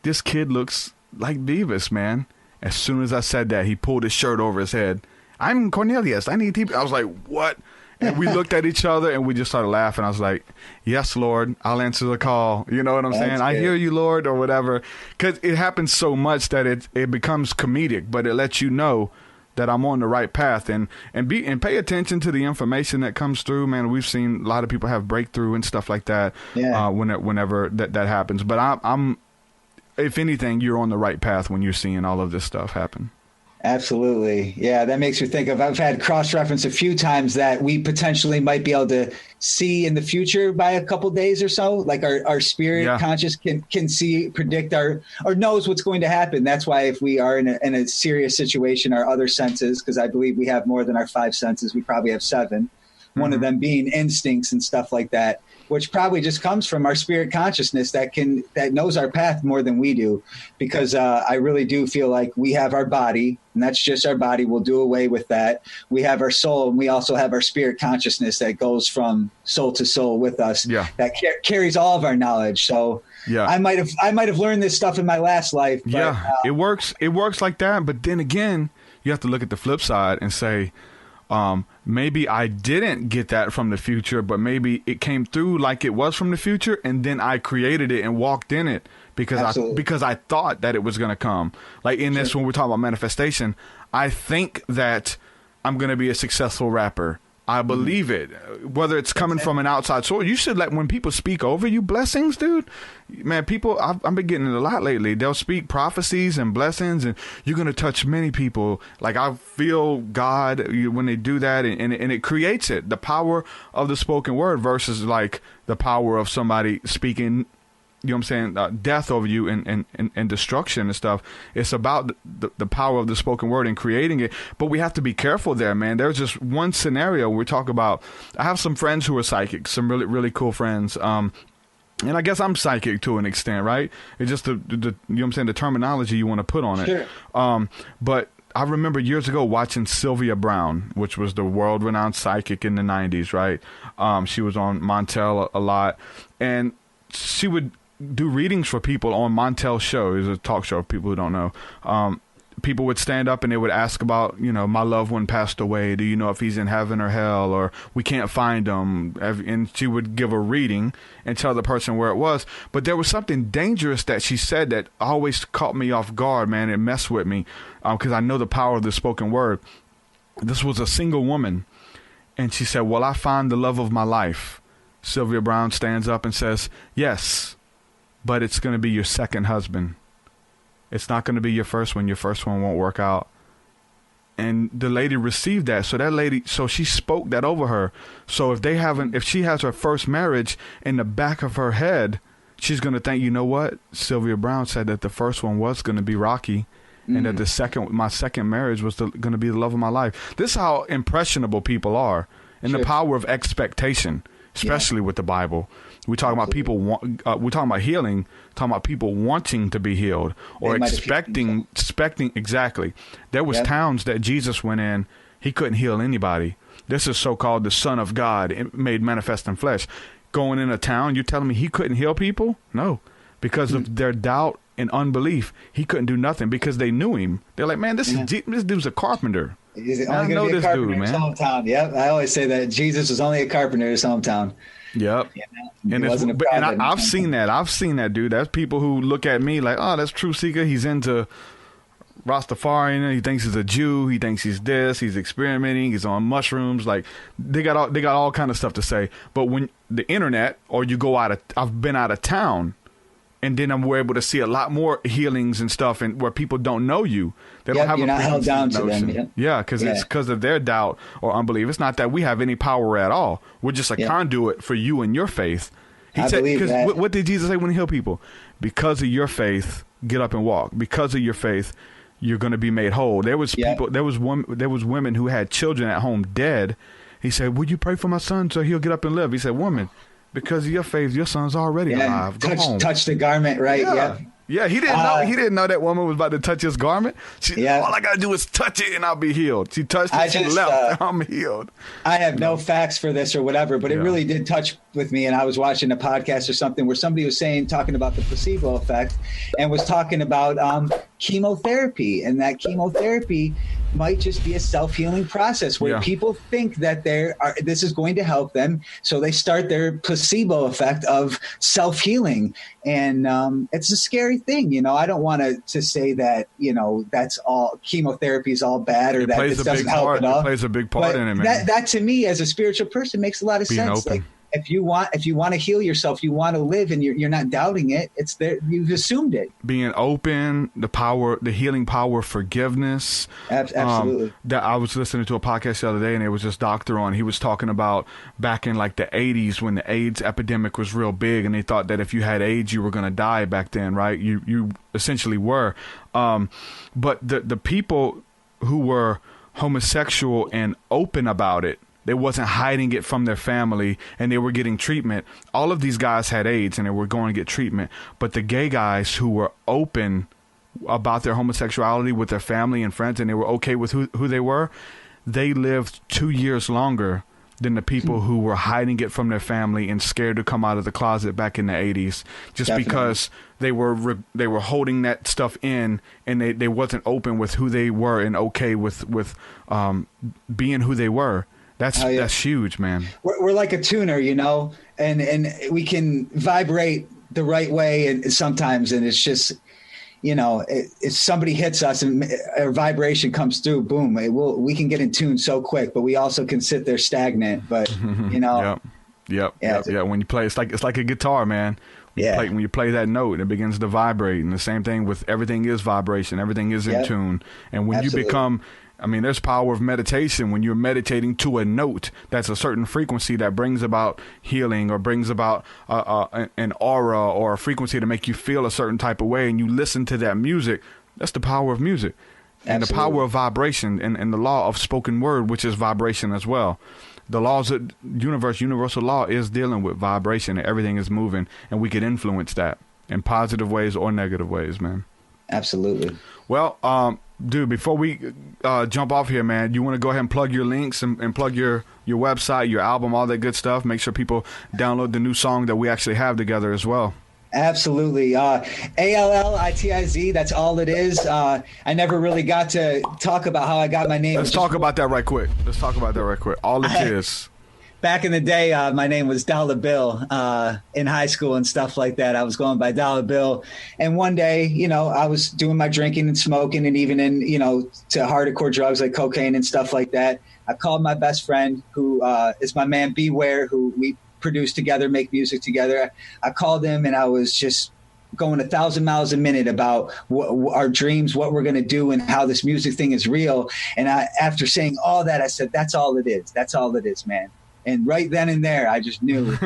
this kid looks like Beavis, man. As soon as I said that, he pulled his shirt over his head. I'm Cornelius. I need TP. I was like, what? And we looked at each other and we just started laughing. I was like, yes, Lord, I'll answer the call. You know what I'm saying? Good. I hear you, Lord, or whatever. Because it happens so much that it becomes comedic, but it lets you know that I'm on the right path, and pay attention to the information that comes through, man. We've seen a lot of people have breakthrough and stuff like that. Yeah. Whenever that happens. But I'm if anything, you're on the right path when you're seeing all of this stuff happen. Absolutely. Yeah, that makes me think of, I've had cross-reference a few times that we potentially might be able to see in the future by a couple days or so. Like our spirit conscious can predict or knows what's going to happen. That's why if we are in a serious situation, our other senses, because I believe we have more than our 5 senses, we probably have 7. One of them being instincts and stuff like that, which probably just comes from our spirit consciousness that knows our path more than we do. Because I really do feel like we have our body, and that's just our body. We'll do away with that. We have our soul, and we also have our spirit consciousness that goes from soul to soul with us. Yeah. That carries all of our knowledge. So Yeah. I might have learned this stuff in my last life. But, yeah, it works like that. But then again, you have to look at the flip side and say, maybe I didn't get that from the future, but maybe it came through like it was from the future, and then I created it and walked in it because I thought that it was going to come. Like in this, when we're talking about manifestation, I think that I'm going to be a successful rapper. I believe it, whether it's coming from an outside source. You should when people speak over you blessings, dude, man, people, I've been getting it a lot lately. They'll speak prophecies and blessings, and you're going to touch many people. Like I feel God when they do that, and it creates it. The power of the spoken word versus like the power of somebody speaking, you know what I'm saying, death over you and destruction and stuff. It's about the power of the spoken word and creating it. But we have to be careful there, man. There's just one scenario we talk about. I have some friends who are psychics, some really, really cool friends. And I guess I'm psychic to an extent, right? It's just the you know what I'm saying, the terminology you want to put on it. Sure. But I remember years ago watching Sylvia Brown, which was the world-renowned psychic in the 90s, right? She was on Montel a lot. And she would do readings for people on Montel's show. It's a talk show, people who don't know. People would stand up and they would ask about, you know, my loved one passed away. Do you know if he's in heaven or hell, or we can't find him? And she would give a reading and tell the person where it was. But there was something dangerous that she said that always caught me off guard, man. It messed with me because I know the power of the spoken word. This was a single woman, and she said, "Will I find the love of my life?" Sylvia Brown stands up and says, "Yes, but it's going to be your second husband. It's not going to be your first one. Your first one won't work out." And the lady received that. So she spoke that over her. So if she has her first marriage in the back of her head, she's going to think, you know what? Sylvia Brown said that the first one was going to be rocky, and that my second marriage was going to be the love of my life. This is how impressionable people are, and the power of expectation, especially with the Bible. We talk about people. We're talking about healing. Talking about people wanting to be healed or expecting. Exactly. There was towns that Jesus went in. He couldn't heal anybody. This is so-called the Son of God made manifest in flesh. Going in a town, you're telling me he couldn't heal people? No, because of their doubt and unbelief, he couldn't do nothing because they knew him. They're like, man, this dude's a carpenter. He's only going to be a carpenter in his hometown. Yep, I always say that Jesus was only a carpenter in his hometown. Yep. And I've seen that. I've seen that, dude. That's people who look at me like, oh, that's True Seeker. He's into Rastafarian. He thinks he's a Jew. He thinks he's this. He's experimenting. He's on mushrooms. Like they got all kind of stuff to say. But when the internet, or you go I've been out of town, and then we're able to see a lot more healings and stuff, and where people don't know you. They don't have you're not held down to them. Yeah, because it's because of their doubt or unbelief. It's not that we have any power at all. We're just a conduit for you and your faith. He said, because what did Jesus say when he healed people? Because of your faith, get up and walk. Because of your faith, you're going to be made whole. There was people. There was women who had children at home dead. He said, "Would you pray for my son so he'll get up and live?" He said, "Woman, because of your faith, your son's already alive. Go home." Touch the garment, right? Yeah, he didn't know. He didn't know that woman was about to touch his garment. All I gotta do is touch it, and I'll be healed. She touched it, she left. I'm healed. I have no facts for this or whatever, but it really did touch with me. And I was watching a podcast or something where somebody was talking about the placebo effect, and was talking about chemotherapy, and that chemotherapy might just be a self-healing process where people think that this is going to help them, so they start their placebo effect of self-healing, and it's a scary thing. I don't want to say that that's all chemotherapy is all bad, or that it doesn't help at all. It plays a big part in it, man. That to me, as a spiritual person, makes a lot of sense. Open. Like, if you want to heal yourself, you want to live, and you're not doubting it. It's there. You've assumed it. Being open, the healing power, forgiveness. Absolutely. That I was listening to a podcast the other day, and there was this doctor on. He was talking about back in like the 80s when the AIDS epidemic was real big, and they thought that if you had AIDS, you were going to die back then, right? You essentially were. But the people who were homosexual and open about it, they wasn't hiding it from their family, and they were getting treatment. All of these guys had AIDS, and they were going to get treatment. But the gay guys who were open about their homosexuality with their family and friends, and they were okay with who they were, they lived 2 years longer than the people who were hiding it from their family and scared to come out of the closet back in the 80s, just Definitely. because they were holding that stuff in, and they wasn't open with who they were and okay with being who they were. That's huge, man. We're like a tuner, you know, and we can vibrate the right way, and sometimes, and it's just, you know, if somebody hits us and a vibration comes through, boom, we can get in tune so quick, but we also can sit there stagnant. But, you know, Yep. When you play, it's like a guitar, man. When you play that note, it begins to vibrate. And the same thing with everything is vibration. Everything is in tune. And when you become, I mean, there's power of meditation when you're meditating to a note that's a certain frequency that brings about healing or brings about an aura or a frequency to make you feel a certain type of way, and you listen to that music. That's the power of music. And the power of vibration and the law of spoken word, which is vibration as well. The laws of universal law is dealing with vibration, and everything is moving, and we can influence that in positive ways or negative ways, man. Absolutely. Well, dude, before we jump off here, man, you want to go ahead and plug your links and plug your website, your album, all that good stuff. Make sure people download the new song that we actually have together as well. Absolutely. ALLiTiz, that's all it is. I never really got to talk about how I got my name. Let's talk about that right quick. All it is. Back in the day, my name was Dollar Bill in high school and stuff like that. I was going by Dollar Bill. And one day, you know, I was doing my drinking and smoking, and even in, you know, to hardcore drugs like cocaine and stuff like that. I called my best friend, who is my man Beware, who we produce together, make music together. I called him, and I was just going 1,000 miles a minute about our dreams, what we're going to do, and how this music thing is real. And after saying all that, I said, that's all it is. That's all it is, man. And right then and there, I just knew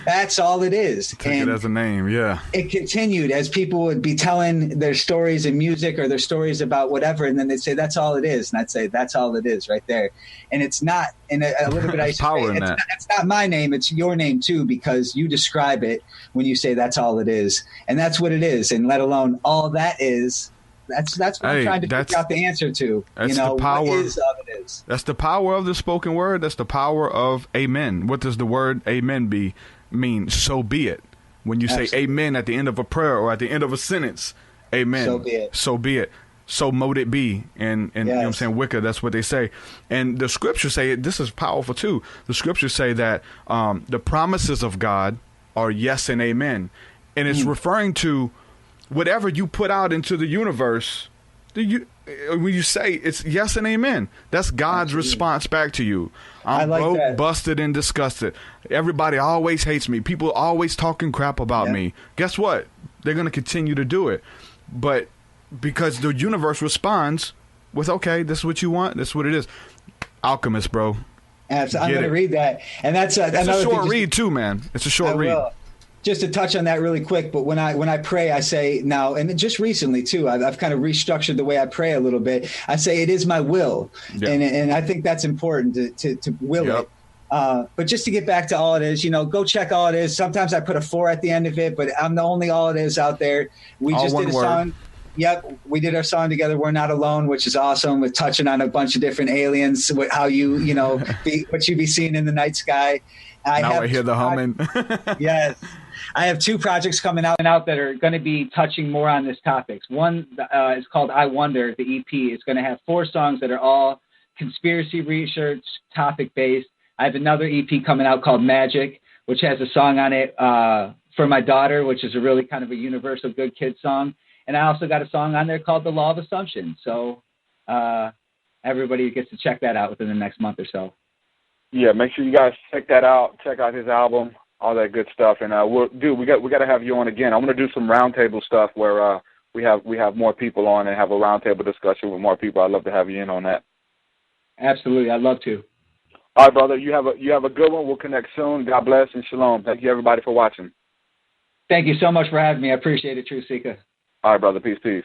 that's all it is. Took it as a name, yeah. It continued as people would be telling their stories in music or their stories about whatever, and then they'd say, that's all it is. And I'd say, that's all it is right there. And it's not, and a little bit I used to say, it's not my name, it's your name too, because you describe it when you say that's all it is. And that's what it is. And let alone all that is. That's what I'm trying to figure out the answer to. You know, what is all it is? That's the power of the spoken word. That's the power of amen. What does the word amen mean? So be it. When you say amen at the end of a prayer or at the end of a sentence, amen. So be it. So be it. So mote it be. And you know what I'm saying? Wicca, that's what they say. And the scriptures say, this is powerful too. The scriptures say that the promises of God are yes and amen. And it's referring to whatever you put out into the universe, when you say it's yes and amen, that's God's response back to you. I'm broke, busted, and disgusted. Everybody always hates me. People always talking crap about me. Guess what? They're going to continue to do it. But because the universe responds with, okay, this is what you want, this is what it is. Alchemist, bro. I'm going to read that. And that's it's a short read too, man. It's a short read. Just to touch on that really quick, but when I pray, I say now, and just recently too, I've kind of restructured the way I pray a little bit. I say it is my will, and I think that's important to will it. But just to get back to all it is, you know, go check all it is. Sometimes I put a 4 at the end of it, but I'm the only all it is out there. We all just did a song. Yep, we did our song together. We're Not Alone, which is awesome. We're touching on a bunch of different aliens, how you know, what you be seeing in the night sky. I hear the humming. Yes. I have 2 projects coming out that are going to be touching more on this topic. One is called I Wonder, the EP. It's going to have 4 songs that are all conspiracy research, topic-based. I have another EP coming out called Magic, which has a song on it for my daughter, which is a really kind of a universal good kid song. And I also got a song on there called The Law of Assumption. So everybody gets to check that out within the next month or so. Yeah, make sure you guys check that out. Check out his album, all that good stuff. And we got to have you on again. I want to do some roundtable stuff where we have more people on and have a roundtable discussion with more people. I'd love to have you in on that. Absolutely, I'd love to. All right, brother. You have a good one. We'll connect soon. God bless and shalom. Thank you, everybody, for watching. Thank you so much for having me. I appreciate it, True Seeker. All right, brother. Peace.